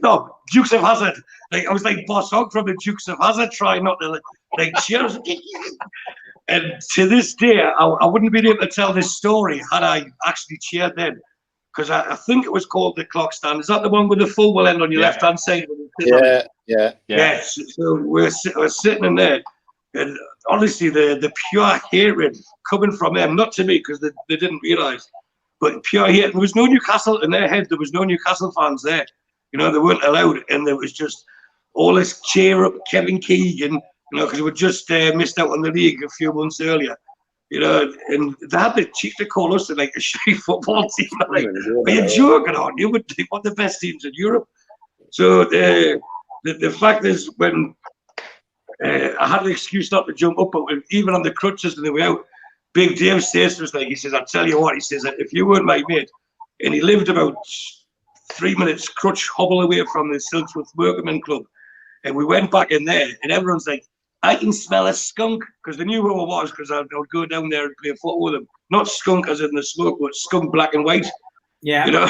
no, Dukes of Hazzard. Like I was like Boss Hogg from the Dukes of Hazzard, trying not to like cheer. And to this day, I wouldn't have been able to tell this story had I actually cheered then. Because I think it was called the clock stand. Is that the one with the full well end on your left-hand side? Yeah. Yes. So we're sitting in there, and honestly, the pure hatred coming from them, not to me because they didn't realise, but pure hate. There was no Newcastle in their head. There was no Newcastle fans there. You know, they weren't allowed, and there was just all this cheer up Kevin Keegan, you know, because we just missed out on the league a few months earlier. You know, and they had the cheek to call us like a shitty football team. Like, are you joking on? You would think one of the best teams in Europe. So the fact is, when I had an excuse not to jump up, but even on the crutches on the way out, Big Dave says to us, like, he says, "I'll tell you what," he says, "if you weren't my mate," and he lived about 3 minutes crutch hobble away from the Silksworth Workman Club, and we went back in there, and everyone's like, "I can smell a skunk," because they knew who I was, because I would go down there and play football with them. Not skunk as in the smoke, but skunk black and white. Yeah. You know,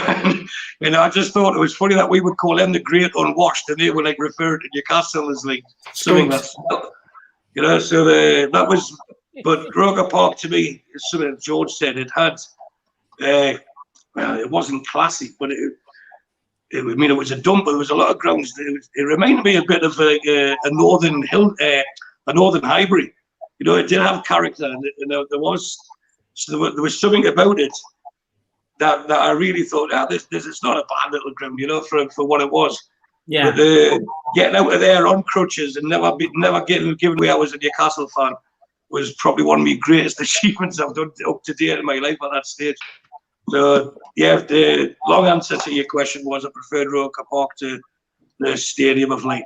and I just thought it was funny that we would call them the Great Unwashed, and they were like referring to Newcastle as like something that's, you know. So that was, but Roker Park to me, something that George said, it had, well, it wasn't classic, but I mean, it was a dump, but there was a lot of grounds. It reminded me a bit of like a northern hill, a northern Highbury. You know, it did have character, and there was something about it that I really thought, this is not a bad little ground, you know, for what it was. Yeah. But getting out of there on crutches and never given away I was a Newcastle fan was probably one of my greatest achievements I've done up to date in my life at that stage. So, yeah, the long answer to your question was I preferred Roker Park to the Stadium of Light.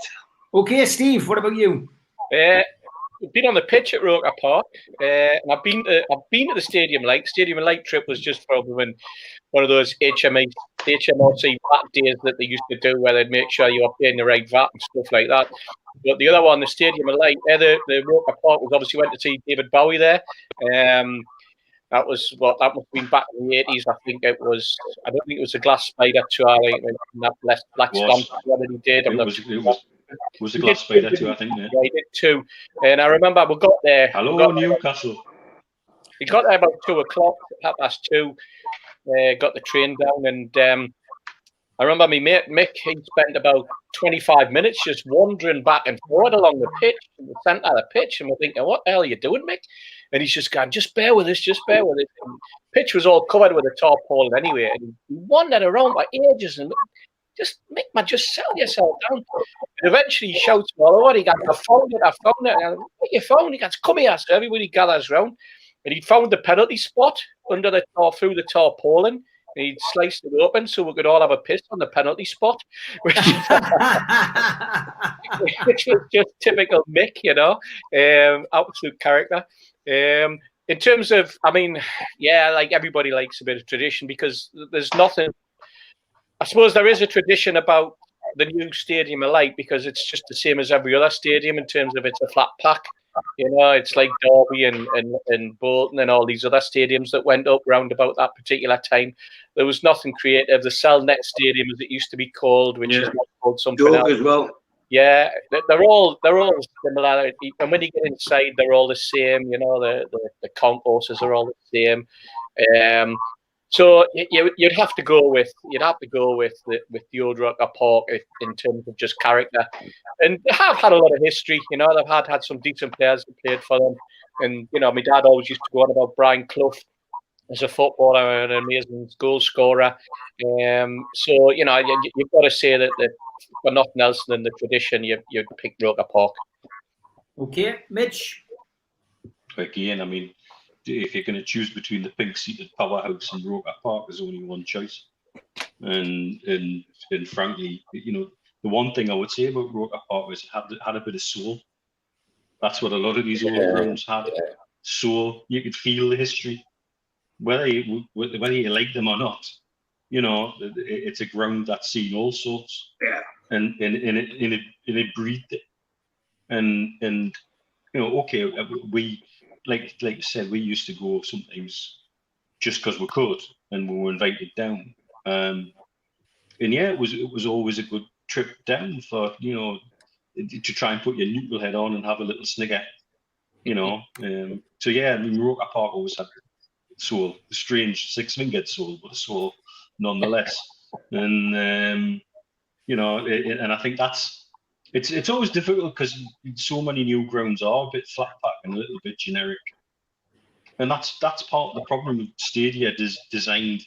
Okay, Steve, what about you? I've been on the pitch at Roker Park, and I've been to the Stadium of Light. Stadium of Light trip was just probably when one of those HMRC VAT days that they used to do, where they'd make sure you were paying the right VAT and stuff like that. But the other one, the Stadium of Light, the Roker Park, was obviously went to see David Bowie there. That must have been back in the 80s. I think it was. I don't think it was the Glass Spider tour. I think that Black Stamp that he did. It was the Glass Spider too, I think. Yeah, he did too. And I remember we got there. Hello, Newcastle. We got there about 2:00, 2:30. Got the train down, and I remember my mate Mick. He spent about 25 minutes just wandering back and forward along the pitch, in the centre of the pitch, and we're thinking, "What the hell are you doing, Mick?" And he's just going, "Just bear with us, just bear with us." And the pitch was all covered with a tarpaulin anyway, and he wandered around for ages and just, "Mick, man, just settle yourself down." And eventually he shouts all over. He goes, I found it. And what you found? He goes, "Come here." So everybody gathers round, and he'd found the penalty spot under through the tarpaulin. And he'd sliced it open so we could all have a piss on the penalty spot, which was just typical Mick, you know, absolute character. In terms of, I mean, yeah, like everybody likes a bit of tradition because there's nothing. I suppose there is a tradition about the new Stadium of Light because it's just the same as every other stadium in terms of it's a flat pack. You know, it's like Derby and Bolton and all these other stadiums that went up round about that particular time. There was nothing creative. The Cellnet Stadium, as it used to be called, which is now called something else. As well. Yeah, they're all similar, and when you get inside, they're all the same. You know, the concourses are all the same. So you'd have to go with the old Rocker Park in terms of just character, and they have had a lot of history. You know, they've had some decent players who played for them, and you know, my dad always used to go on about Brian Clough as a footballer and an amazing goal scorer. So you know, you've got to say that for nothing else than the tradition, you'd pick Roker Park. Okay, Mitch. Again, I mean, if you're going to choose between the pink-seated powerhouse and Roker Park, there's only one choice. And frankly, you know, the one thing I would say about Roker Park is it had a bit of soul. That's what a lot of these old grounds had. Soul. You could feel the history, whether you like them or not. You know, it's a ground that's seen all sorts. Yeah. And it breathed it. And you know, okay, we like you said, we used to go sometimes just because we could, and we were invited down. And yeah, it was always a good trip down for, you know, to try and put your neutral head on and have a little snigger, you know. So yeah, I mean, Roker Park always had soul, a strange six-fingered soul, but a soul nonetheless. And you know, and I think it's always difficult because so many new grounds are a bit flat pack and a little bit generic, and that's part of the problem with stadia designed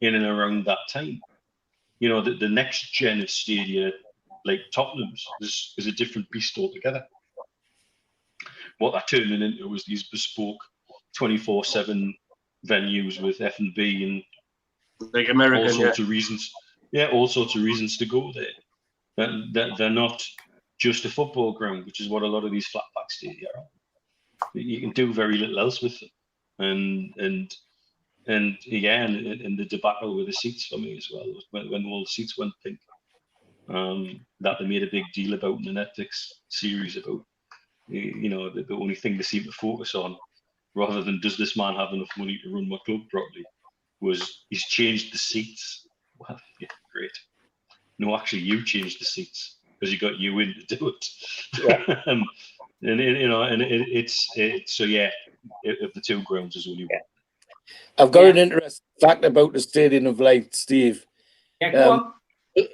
in and around that time. You know, the next gen of stadia, like Tottenham's, is a different beast altogether. What they're turning into was these bespoke 24/7 venues with F&B and like American, all sorts of reasons. Yeah, all sorts of reasons to go there. They're not just a football ground, which is what a lot of these flat pack stadia are. You can do very little else with them, and yeah, and the debacle with the seats for me as well, when all the seats went pink, that they made a big deal about in the Netflix series about, you know, the only thing they seem to focus on, rather than does this man have enough money to run my club properly, was he's changed the seats. Well, yeah, great. No, actually, you changed the seats because you got you in to do it. Yeah. And you know, and it's so yeah. Of the two grounds, there's only one. I've got an interesting fact about the Stadium of Light, Steve. Yeah, go on.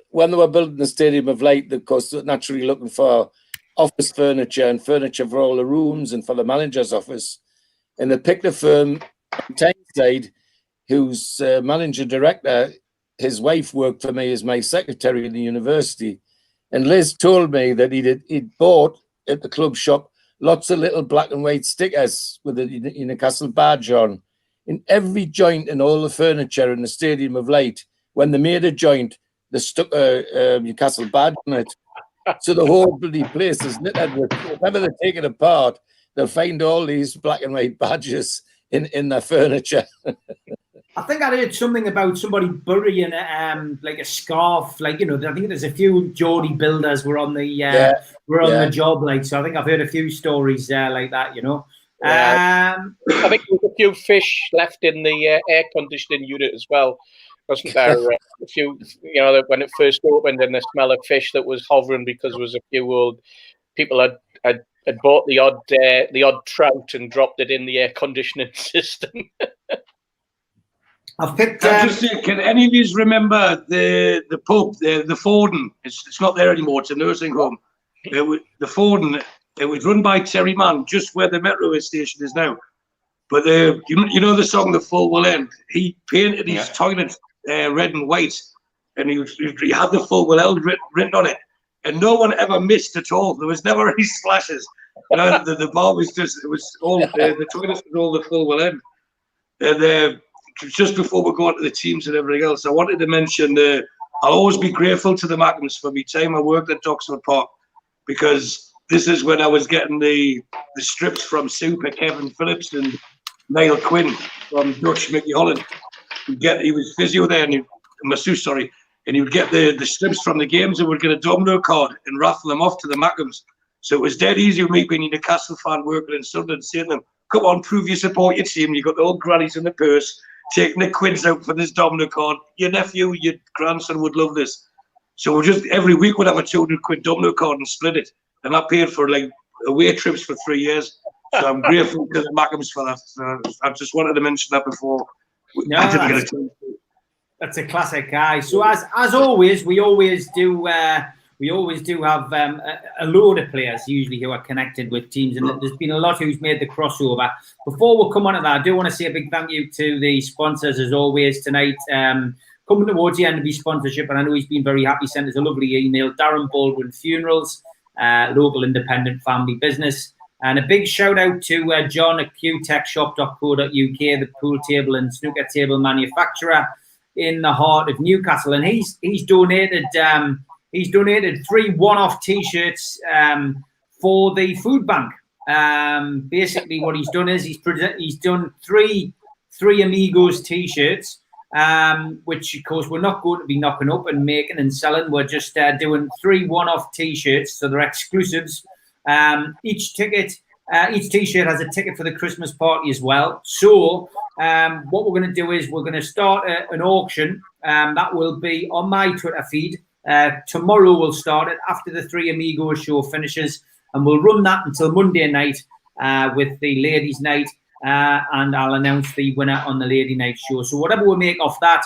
When they were building the Stadium of Light, of course, naturally looking for office furniture and furniture for all the rooms and for the manager's office, and they picked a firm on Tyneside, whose managing director, his wife worked for me as my secretary in the university, and Liz told me that he'd bought at the club shop lots of little black and white stickers with the Newcastle badge on in every joint and all the furniture in the Stadium of Light. When they made a joint, they stuck a Newcastle badge on it. So the whole bloody place is littered with, whenever they take it apart, they'll find all these black and white badges in their furniture. I think I heard something about somebody burying like a scarf, like, you know, I think there's a few Geordie builders were on the the job, like, so I think I've heard a few stories there like that, you know. I think there's a few fish left in the air conditioning unit as well, wasn't there? A few, you know, when it first opened, and the smell of fish that was hovering because there was a few old people had bought the odd trout and dropped it in the air conditioning system. I've picked. Can any of you remember the pub, the Forden? It's not there anymore. It's a nursing home. The Forden. It was run by Terry Mann, just where the metro station is now. But you know the song "The Full Will End." He painted his toilet red and white, and he had "The Full Will End" written on it, and no one ever missed at all. There was never any splashes. You know, the bar was just, it was all the toilets was all "The Full Will End." And just before we go on to the teams and everything else, I wanted to mention I'll always be grateful to the Mackems for my time I worked at Doxford Park, because this is when I was getting the strips from Super Kevin Phillips and Niall Quinn from Dutch Mickey Holland. He was physio there, and masseuse, sorry, and he would get the strips from the games and would get a domino card and raffle them off to the Mackems. So it was dead easy with me being a Newcastle fan working in Sunderland, saying to them, "Come on, prove you support your team. You got the old grannies in the purse, taking the quids out for this domino card. Your nephew, your grandson would love this." So we just every week we'd have a 200 quid domino card and split it, and I paid for like away trips for 3 years. So I'm grateful to the Mackems for that. I just wanted to mention that before. I didn't get a chance. That's a classic guy. So as always, we always do have a load of players usually who are connected with teams, and there's been a lot who's made the crossover. Before we come on to that, I do want to say a big thank you to the sponsors as always tonight. Coming towards the end of his sponsorship, and I know he's been very happy. Sent us a lovely email. Darren Baldwin Funerals, local independent family business. And a big shout out to John at qtechshop.co.uk, the pool table and snooker table manufacturer in the heart of Newcastle. And he's donated 3 one-off T-shirts for the food bank. Basically, what he's done is he's done three Amigos T-shirts, which of course we're not going to be knocking up and making and selling. We're just doing 3 one-off T-shirts, so they're exclusives. Each T-shirt has a ticket for the Christmas party as well. So what we're going to do is we're going to start an auction that will be on my Twitter feed. Tomorrow we'll start it after the 3 Amigos show finishes, and we'll run that until Monday night with the ladies' night, and I'll announce the winner on the lady night show. So whatever we make off that,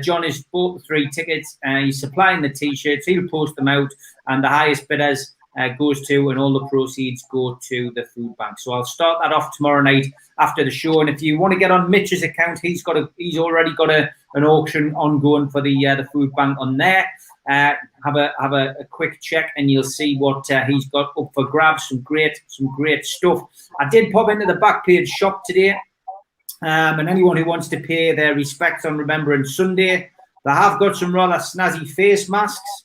John has bought the 3 tickets, he's supplying the T-shirts, he'll post them out, and the highest bidders goes to, and all the proceeds go to the food bank. So I'll start that off tomorrow night after the show. And if you want to get on Mitch's account, he's already got an auction ongoing for the food bank on there. Have a quick check and you'll see what he's got up for grabs. Some great stuff. I did pop into the Backpage shop today, and anyone who wants to pay their respects on Remembrance Sunday, they have got some rather snazzy face masks,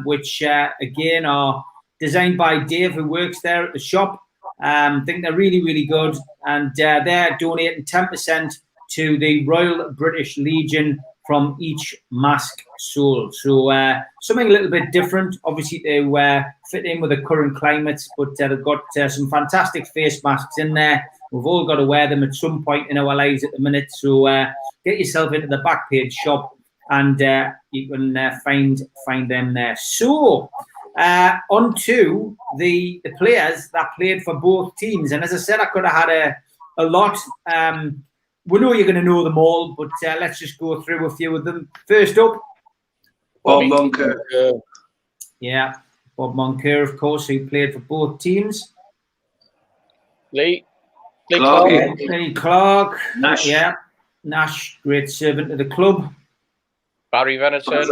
which again are designed by Dave, who works there at the shop. I think they're really, really good, and they're donating 10% to the Royal British Legion from each mask sold. So something a little bit different, obviously, to fit in with the current climate, but they've got some fantastic face masks in there. We've all got to wear them at some point in our lives at the minute. So get yourself into the Backpage shop, and you can find them there. So on to the players that played for both teams. And as I said, I could have had a lot. We know you're going to know them all, but let's just go through a few of them. First up, Bob Moncur. Yeah, Bob Moncur, of course, who played for both teams. Lee Clark. Lee Clark. Nash. Yeah, Nash, great servant to the club. Barry Venison.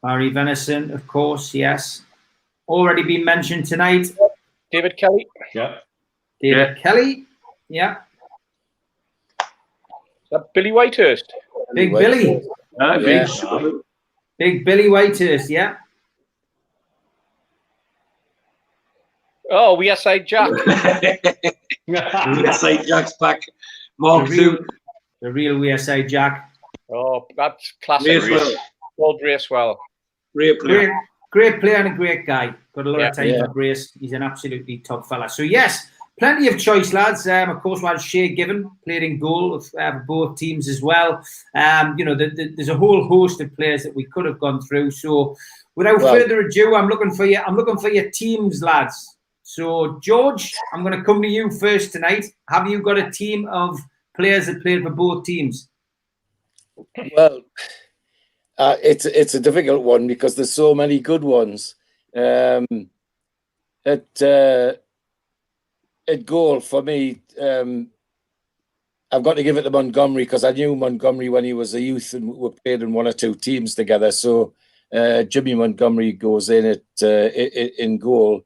Barry Venison, of course, yes. Already been mentioned tonight. David Kelly. Yeah. David Kelly. Yeah. Billy Whitehurst. Big Billy. Big Billy Whitehurst, yeah. Oh, we are side Jack. Wearside Jack's back. Mark The real Wearside Jack. Oh, that's classic. Old Racewell. Great player. Great player and a great guy. Got a lot of time for Brace. He's an absolutely top fella. So, yes, plenty of choice, lads. Of course, while Shea Given played in goal for both teams as well. There's a whole host of players that we could have gone through. So, without further ado, I'm looking for your teams, lads. So, George, I'm going to come to you first tonight. Have you got a team of players that played for both teams? Well, it's a difficult one because there's so many good ones. At goal for me, I've got to give it to Montgomery because I knew Montgomery when he was a youth and we played in 1 or 2 teams together. So Jimmy Montgomery goes in goal.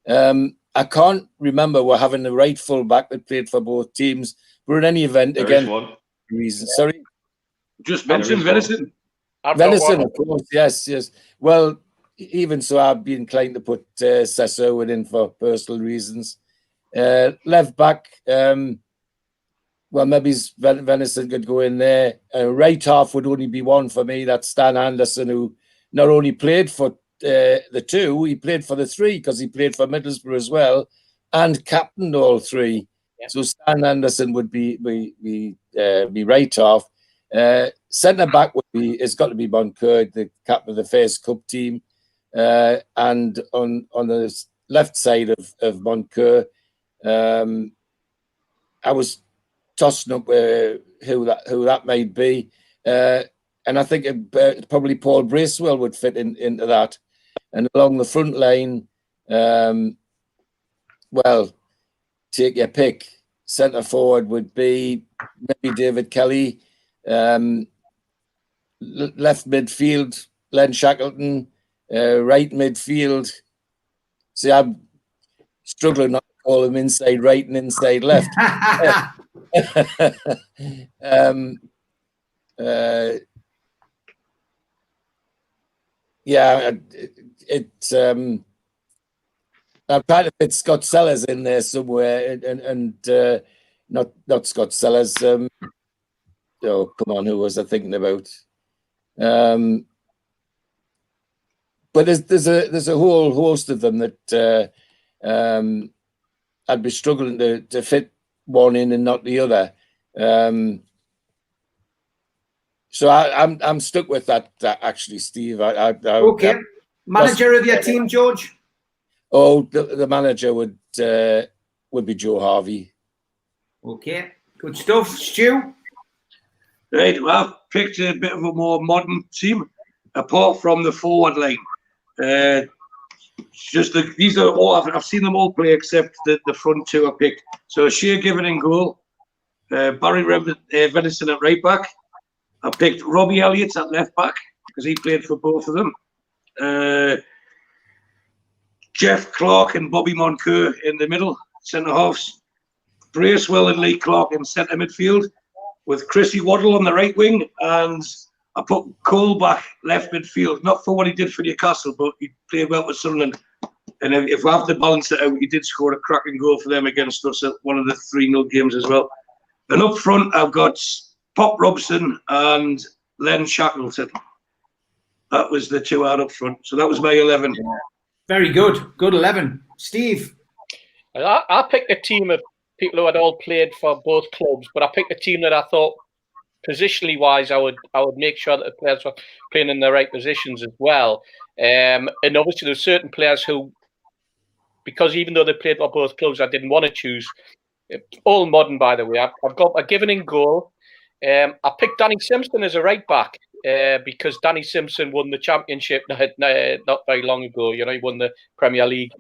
I can't remember we're having the right full back that played for both teams, but in any event, There again, is one. reason. Sorry. Just mentioned Venison. Venison, of course, yes. Well, even so, I'd be inclined to put Sess Irwin in for personal reasons. Left back, maybe Venison could go in there. Right half would only be one for me. That's Stan Anderson, who not only played for the 2, he played for the 3 because he played for Middlesbrough as well and captained all 3. Yeah. So Stan Anderson would be right half. Centre back it's got to be Moncur, the captain of the First Cup team, and on the left side of Moncur, I was tossing up who that might be, and I think probably Paul Bracewell would fit into that. And along the front line, well, take your pick. Centre forward would be maybe David Kelly. Left midfield, Len Shackleton. Right midfield. See, I'm struggling not to call him inside right and inside left. Yeah, I'm trying to fit Scott Sellers in there somewhere, and not Scott Sellers. Oh, come on, who was I thinking about? But there's a whole host of them that I'd be struggling to fit one in and not the other. So I'm stuck with that actually, Steve. Okay. Manager of your team, George? Oh, the manager would be Joe Harvey. Okay, good stuff. Stu? Right, well, I've picked a bit of a more modern team, apart from the forward line. These are all I've seen them all play except the front two I picked. So Shea Given in goal, Barry Venison at right back. I picked Robbie Elliott at left back because he played for both of them. Jeff Clark and Bobby Moncur in the middle, centre halves. Bracewell and Lee Clark in centre midfield, with Chrissy Waddle on the right wing, and I put Cole back left midfield. Not for what he did for Newcastle, but he played well with Sunderland. And if I have to balance it out, he did score a cracking goal for them against us at one of the 3-0 games as well. And up front, I've got Pop Robson and Len Shackleton. That was the two out up front. So that was my 11. Very good. Good 11. Steve? I picked a team of people who had all played for both clubs, but I picked a team that I thought, positionally wise, I would make sure that the players were playing in the right positions as well. And obviously, there's certain players who, because even though they played for both clubs, I didn't want to choose. All modern, by the way. I've got a Given in goal. I picked Danny Simpson as a right back because Danny Simpson won the championship not very long ago. You know, he won the Premier League.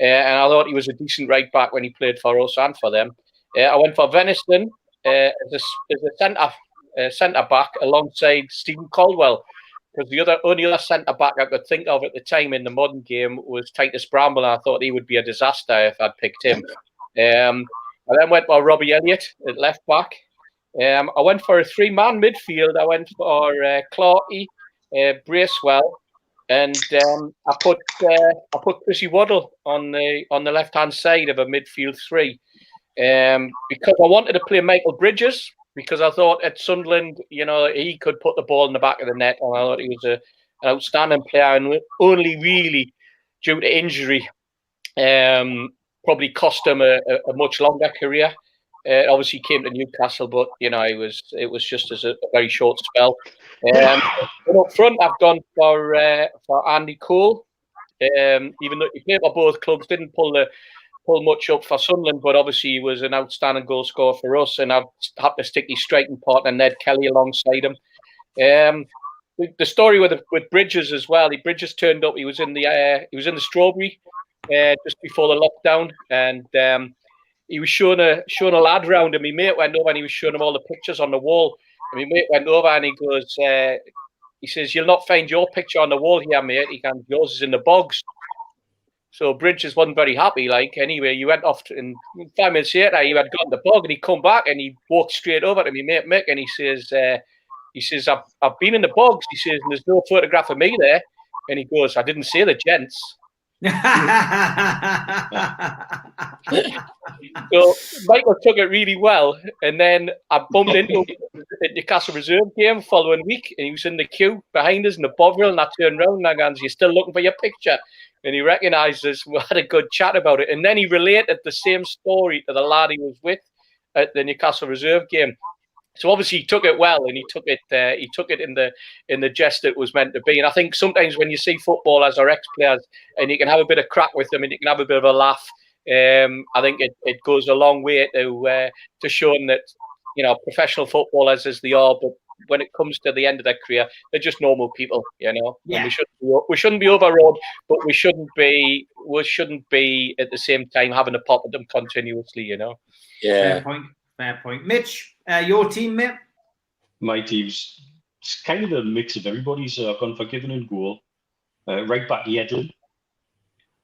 And I thought he was a decent right back when he played for us and for them. I went for Venison as a centre back alongside Stephen Caldwell, because the only other centre back I could think of at the time in the modern game was Titus Bramble. And I thought he would be a disaster if I'd picked him. I then went for Robbie Elliott at left back. I went for a 3-man midfield. I went for Clarkey, Bracewell. And I put Chrissy Waddle on the left hand side of a midfield 3, because I wanted to play Michael Bridges, because I thought at Sunderland, you know, he could put the ball in the back of the net, and I thought he was an outstanding player, and only really due to injury, probably cost him a much longer career. Obviously, he came to Newcastle, but you know, it was just as a very short spell. And up front, I've gone for Andy Cole. Even though he played for both clubs, didn't pull much up for Sunderland, but obviously he was an outstanding goal scorer for us. And I've had to stick his striking partner Ned Kelly alongside him. The story with Bridges as well. Bridges turned up. He was in the Strawberry just before the lockdown, and he was showing a lad around him. My mate went over and he was showing him all the pictures on the wall. And my mate went over and he goes, he says, "You'll not find your picture on the wall here, mate." He goes, "Yours is in the bogs." So Bridges wasn't very happy. Like, anyway, he went off, and 5 minutes later, he had got in the bog, and he come back and he walked straight over to my mate Mick, and he says, I've been in the bogs. He says, and there's no photograph of me there. And he goes, "I didn't say the gents." So Michael took it really well, and then I bumped into the Newcastle Reserve game following week, and he was in the queue behind us in the Bovril, and I turned around and I goes, "You're still looking for your picture?" And he recognised us. We had a good chat about it, and then he related the same story to the lad he was with at the Newcastle Reserve game. So obviously he took it well, and he took it in the jest it was meant to be. And I think sometimes when you see footballers or ex-players, and you can have a bit of crack with them, and you can have a bit of a laugh, I think it goes a long way to showing that, you know, professional footballers as they are, but when it comes to the end of their career, they're just normal people, you know. Yeah. And we shouldn't be overawed, but we shouldn't be at the same time having a pop at them continuously, you know. Yeah. Fair point. Mitch, your team, mate? My team's kind of a mix of everybody. So I've gone for Given and goal, right back Yedlin,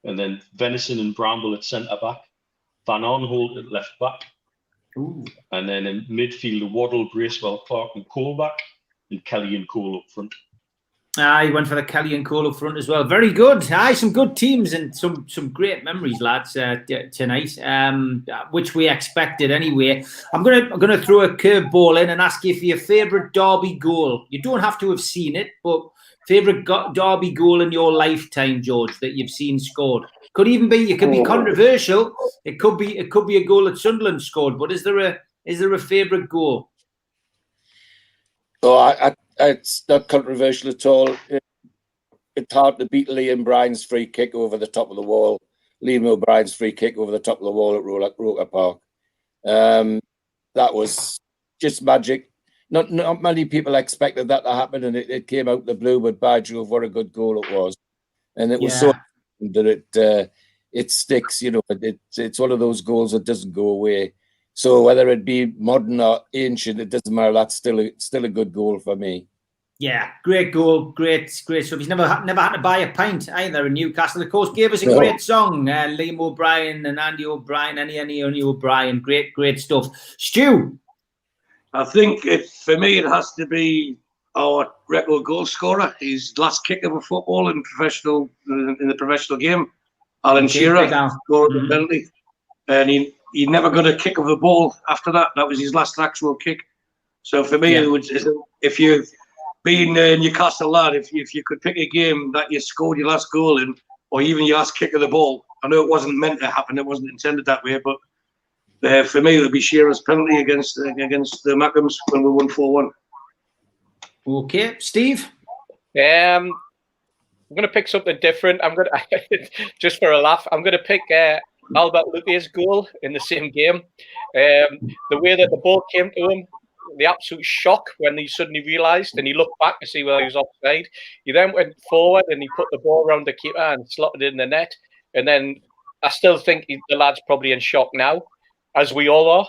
and then Venison and Bramble at centre back, Van Arnholt at left back. Ooh. And then in midfield, Waddle, Bracewell, Clark and Cole back, and Kelly and Cole up front. He went for the Kelly and Cole up front as well. Very good. Some good teams and some great memories, lads, tonight, which we expected anyway. I'm gonna throw a curveball in and ask you for your favourite Derby goal. You don't have to have seen it, but favourite Derby goal in your lifetime, George, that you've seen scored. Could even be. It could be controversial. It could be a goal that Sunderland scored. But is there a favourite goal? Oh, it's not controversial at all. It's hard to beat Liam Bryan's free kick over the top of the wall. Liam O'Brien's free kick over the top of the wall at Roker Park. That was just magic. Not many people expected that to happen, and it came out the blue. But by Jove, what a good goal it was! And it was so that it sticks. You know, it's one of those goals that doesn't go away. So whether it be modern or ancient, it doesn't matter. That's still a good goal for me. Yeah, great goal, great stuff. He's never had to buy a pint either in Newcastle. Of course, gave us a great song. Liam O'Brien and Andy O'Brien, Andy O'Brien, great stuff. Stu, I think for me it has to be our record goal scorer. His last kick of a football in the professional game, Alan Shearer scored the penalty, and he never got a kick of the ball after that. That was his last actual kick. So for me, it would, if you being a Newcastle lad, if you could pick a game that you scored your last goal in, or even your last kick of the ball, I know it wasn't meant to happen, it wasn't intended that way, but for me, it would be Shearer's penalty against the Mackems when we won 4-1. Okay, Steve. I'm going to pick something different. I'm going to just for a laugh. I'm going to pick Albert Luque's goal in the same game. The way that the ball came to him, the absolute shock when he suddenly realised and he looked back to see whether he was offside. He then went forward and he put the ball around the keeper and slotted it in the net. And then I still think the lad's probably in shock now, as we all are.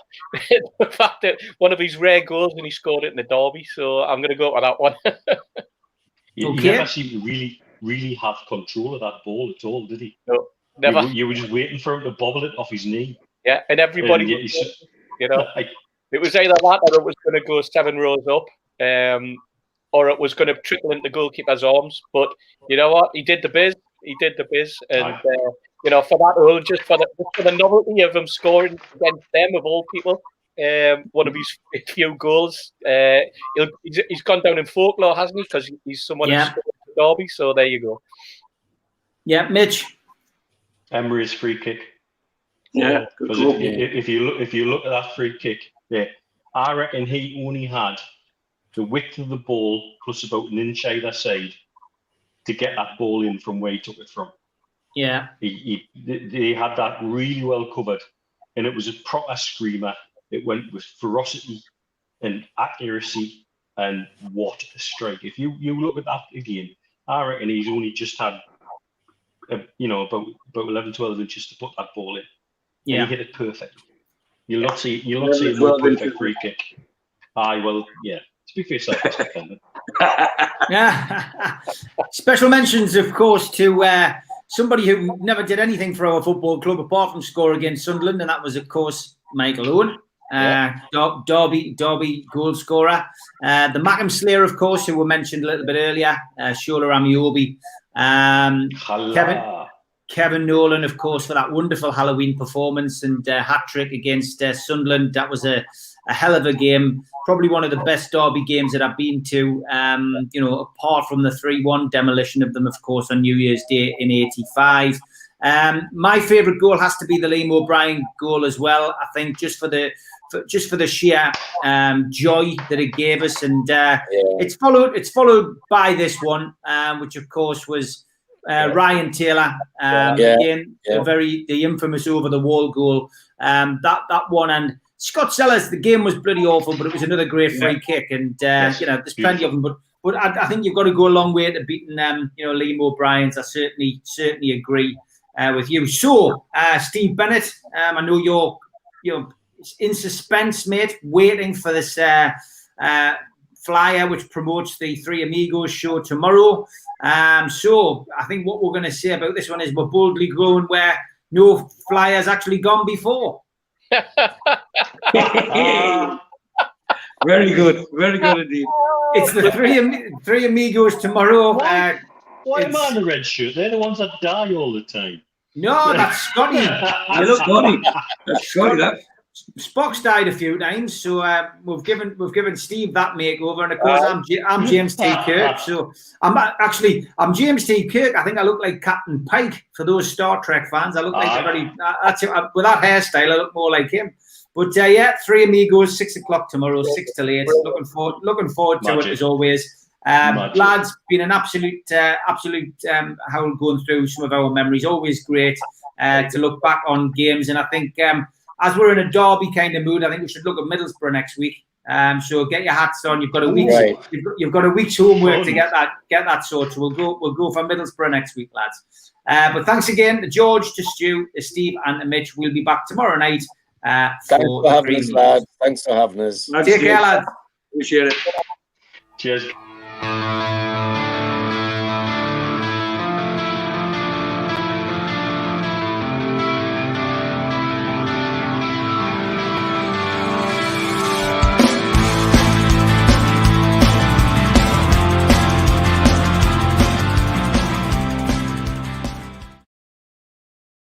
The fact that one of his rare goals and he scored it in the derby. So I'm going to go for that one. He never seemed to really have control of that ball at all, did he? No, never. You were just waiting for him to bobble it off his knee. Yeah, and everybody, you know, it was either that or it was going to go 7 rows up, or it was going to trickle into the goalkeeper's arms. But you know what? He did the biz. And you know, for that role, just for the novelty of him scoring against them of all people, one of his few goals. He's gone down in folklore, hasn't he? Because he's someone who's scored at Derby. So there you go. Yeah, Mitch. Emery's free kick. Yeah, because if you look at that free kick, I reckon he only had the width of the ball plus about an inch either side to get that ball in from where he took it from. Yeah, they had that really well covered, and it was a proper screamer. It went with ferocity and accuracy, and what a strike! If you look at that again, I reckon he's only just had about 11, 12 inches to put that ball in. Yeah, and he hit it perfect. You'll not see a more perfect free kick. Speak for yourself, Mr. Fender. Yeah. Special mentions, of course, to somebody who never did anything for our football club apart from score against Sunderland, and that was, of course, Michael Owen, Derby goal scorer. The Mackem Slayer, of course, who were mentioned a little bit earlier, Shola Amiobi. Kevin Nolan, of course, for that wonderful Halloween performance and hat-trick against Sunderland. That was a hell of a game. Probably one of the best Derby games that I've been to, apart from the 3-1 demolition of them, of course, on New Year's Day in '85. My favourite goal has to be the Liam O'Brien goal as well. I think just for the just for the sheer joy that it gave us. And it's followed by this one, which of course was Ryan Taylor. Again, the infamous over the wall goal. That one, and Scott Sellers. The game was bloody awful, but it was another great free kick. And there's plenty of them, but I think you've got to go a long way to beating Liam O'Brien's. I certainly agree with you. So, Steve Bennett, I know you're in suspense, mate, waiting for this flyer which promotes the Three Amigos show tomorrow. So I think what we're going to say about this one is we're boldly going where no flyer's actually gone before. Very good indeed. It's the three Amigos tomorrow. Why am I in the red shirt? They're the ones that die all the time. No, that's Scotty. That's Scotty. That. Spock's died a few times, so we've given Steve that makeover, and of course I'm James T. Kirk. So I'm James T. Kirk. I think I look like Captain Pike for those Star Trek fans. I look like with that hairstyle, I look more like him. But Three Amigos, 6 o'clock tomorrow, 6 till 8. Looking forward to it as always. Lads, been an absolute howl going through some of our memories. Always great to look back on games, and I think as we're in a derby kind of mood, I think we should look at Middlesbrough next week. So get your hats on. You've got a week. Right. You've got a week's homework to get that sorted. So we'll go for Middlesbrough next week, lads. But thanks again to George, to Stu, to Steve, and to Mitch. We'll be back tomorrow night. Thanks for having us, lads. Thanks for having us. Take care, lads. Appreciate it. Cheers.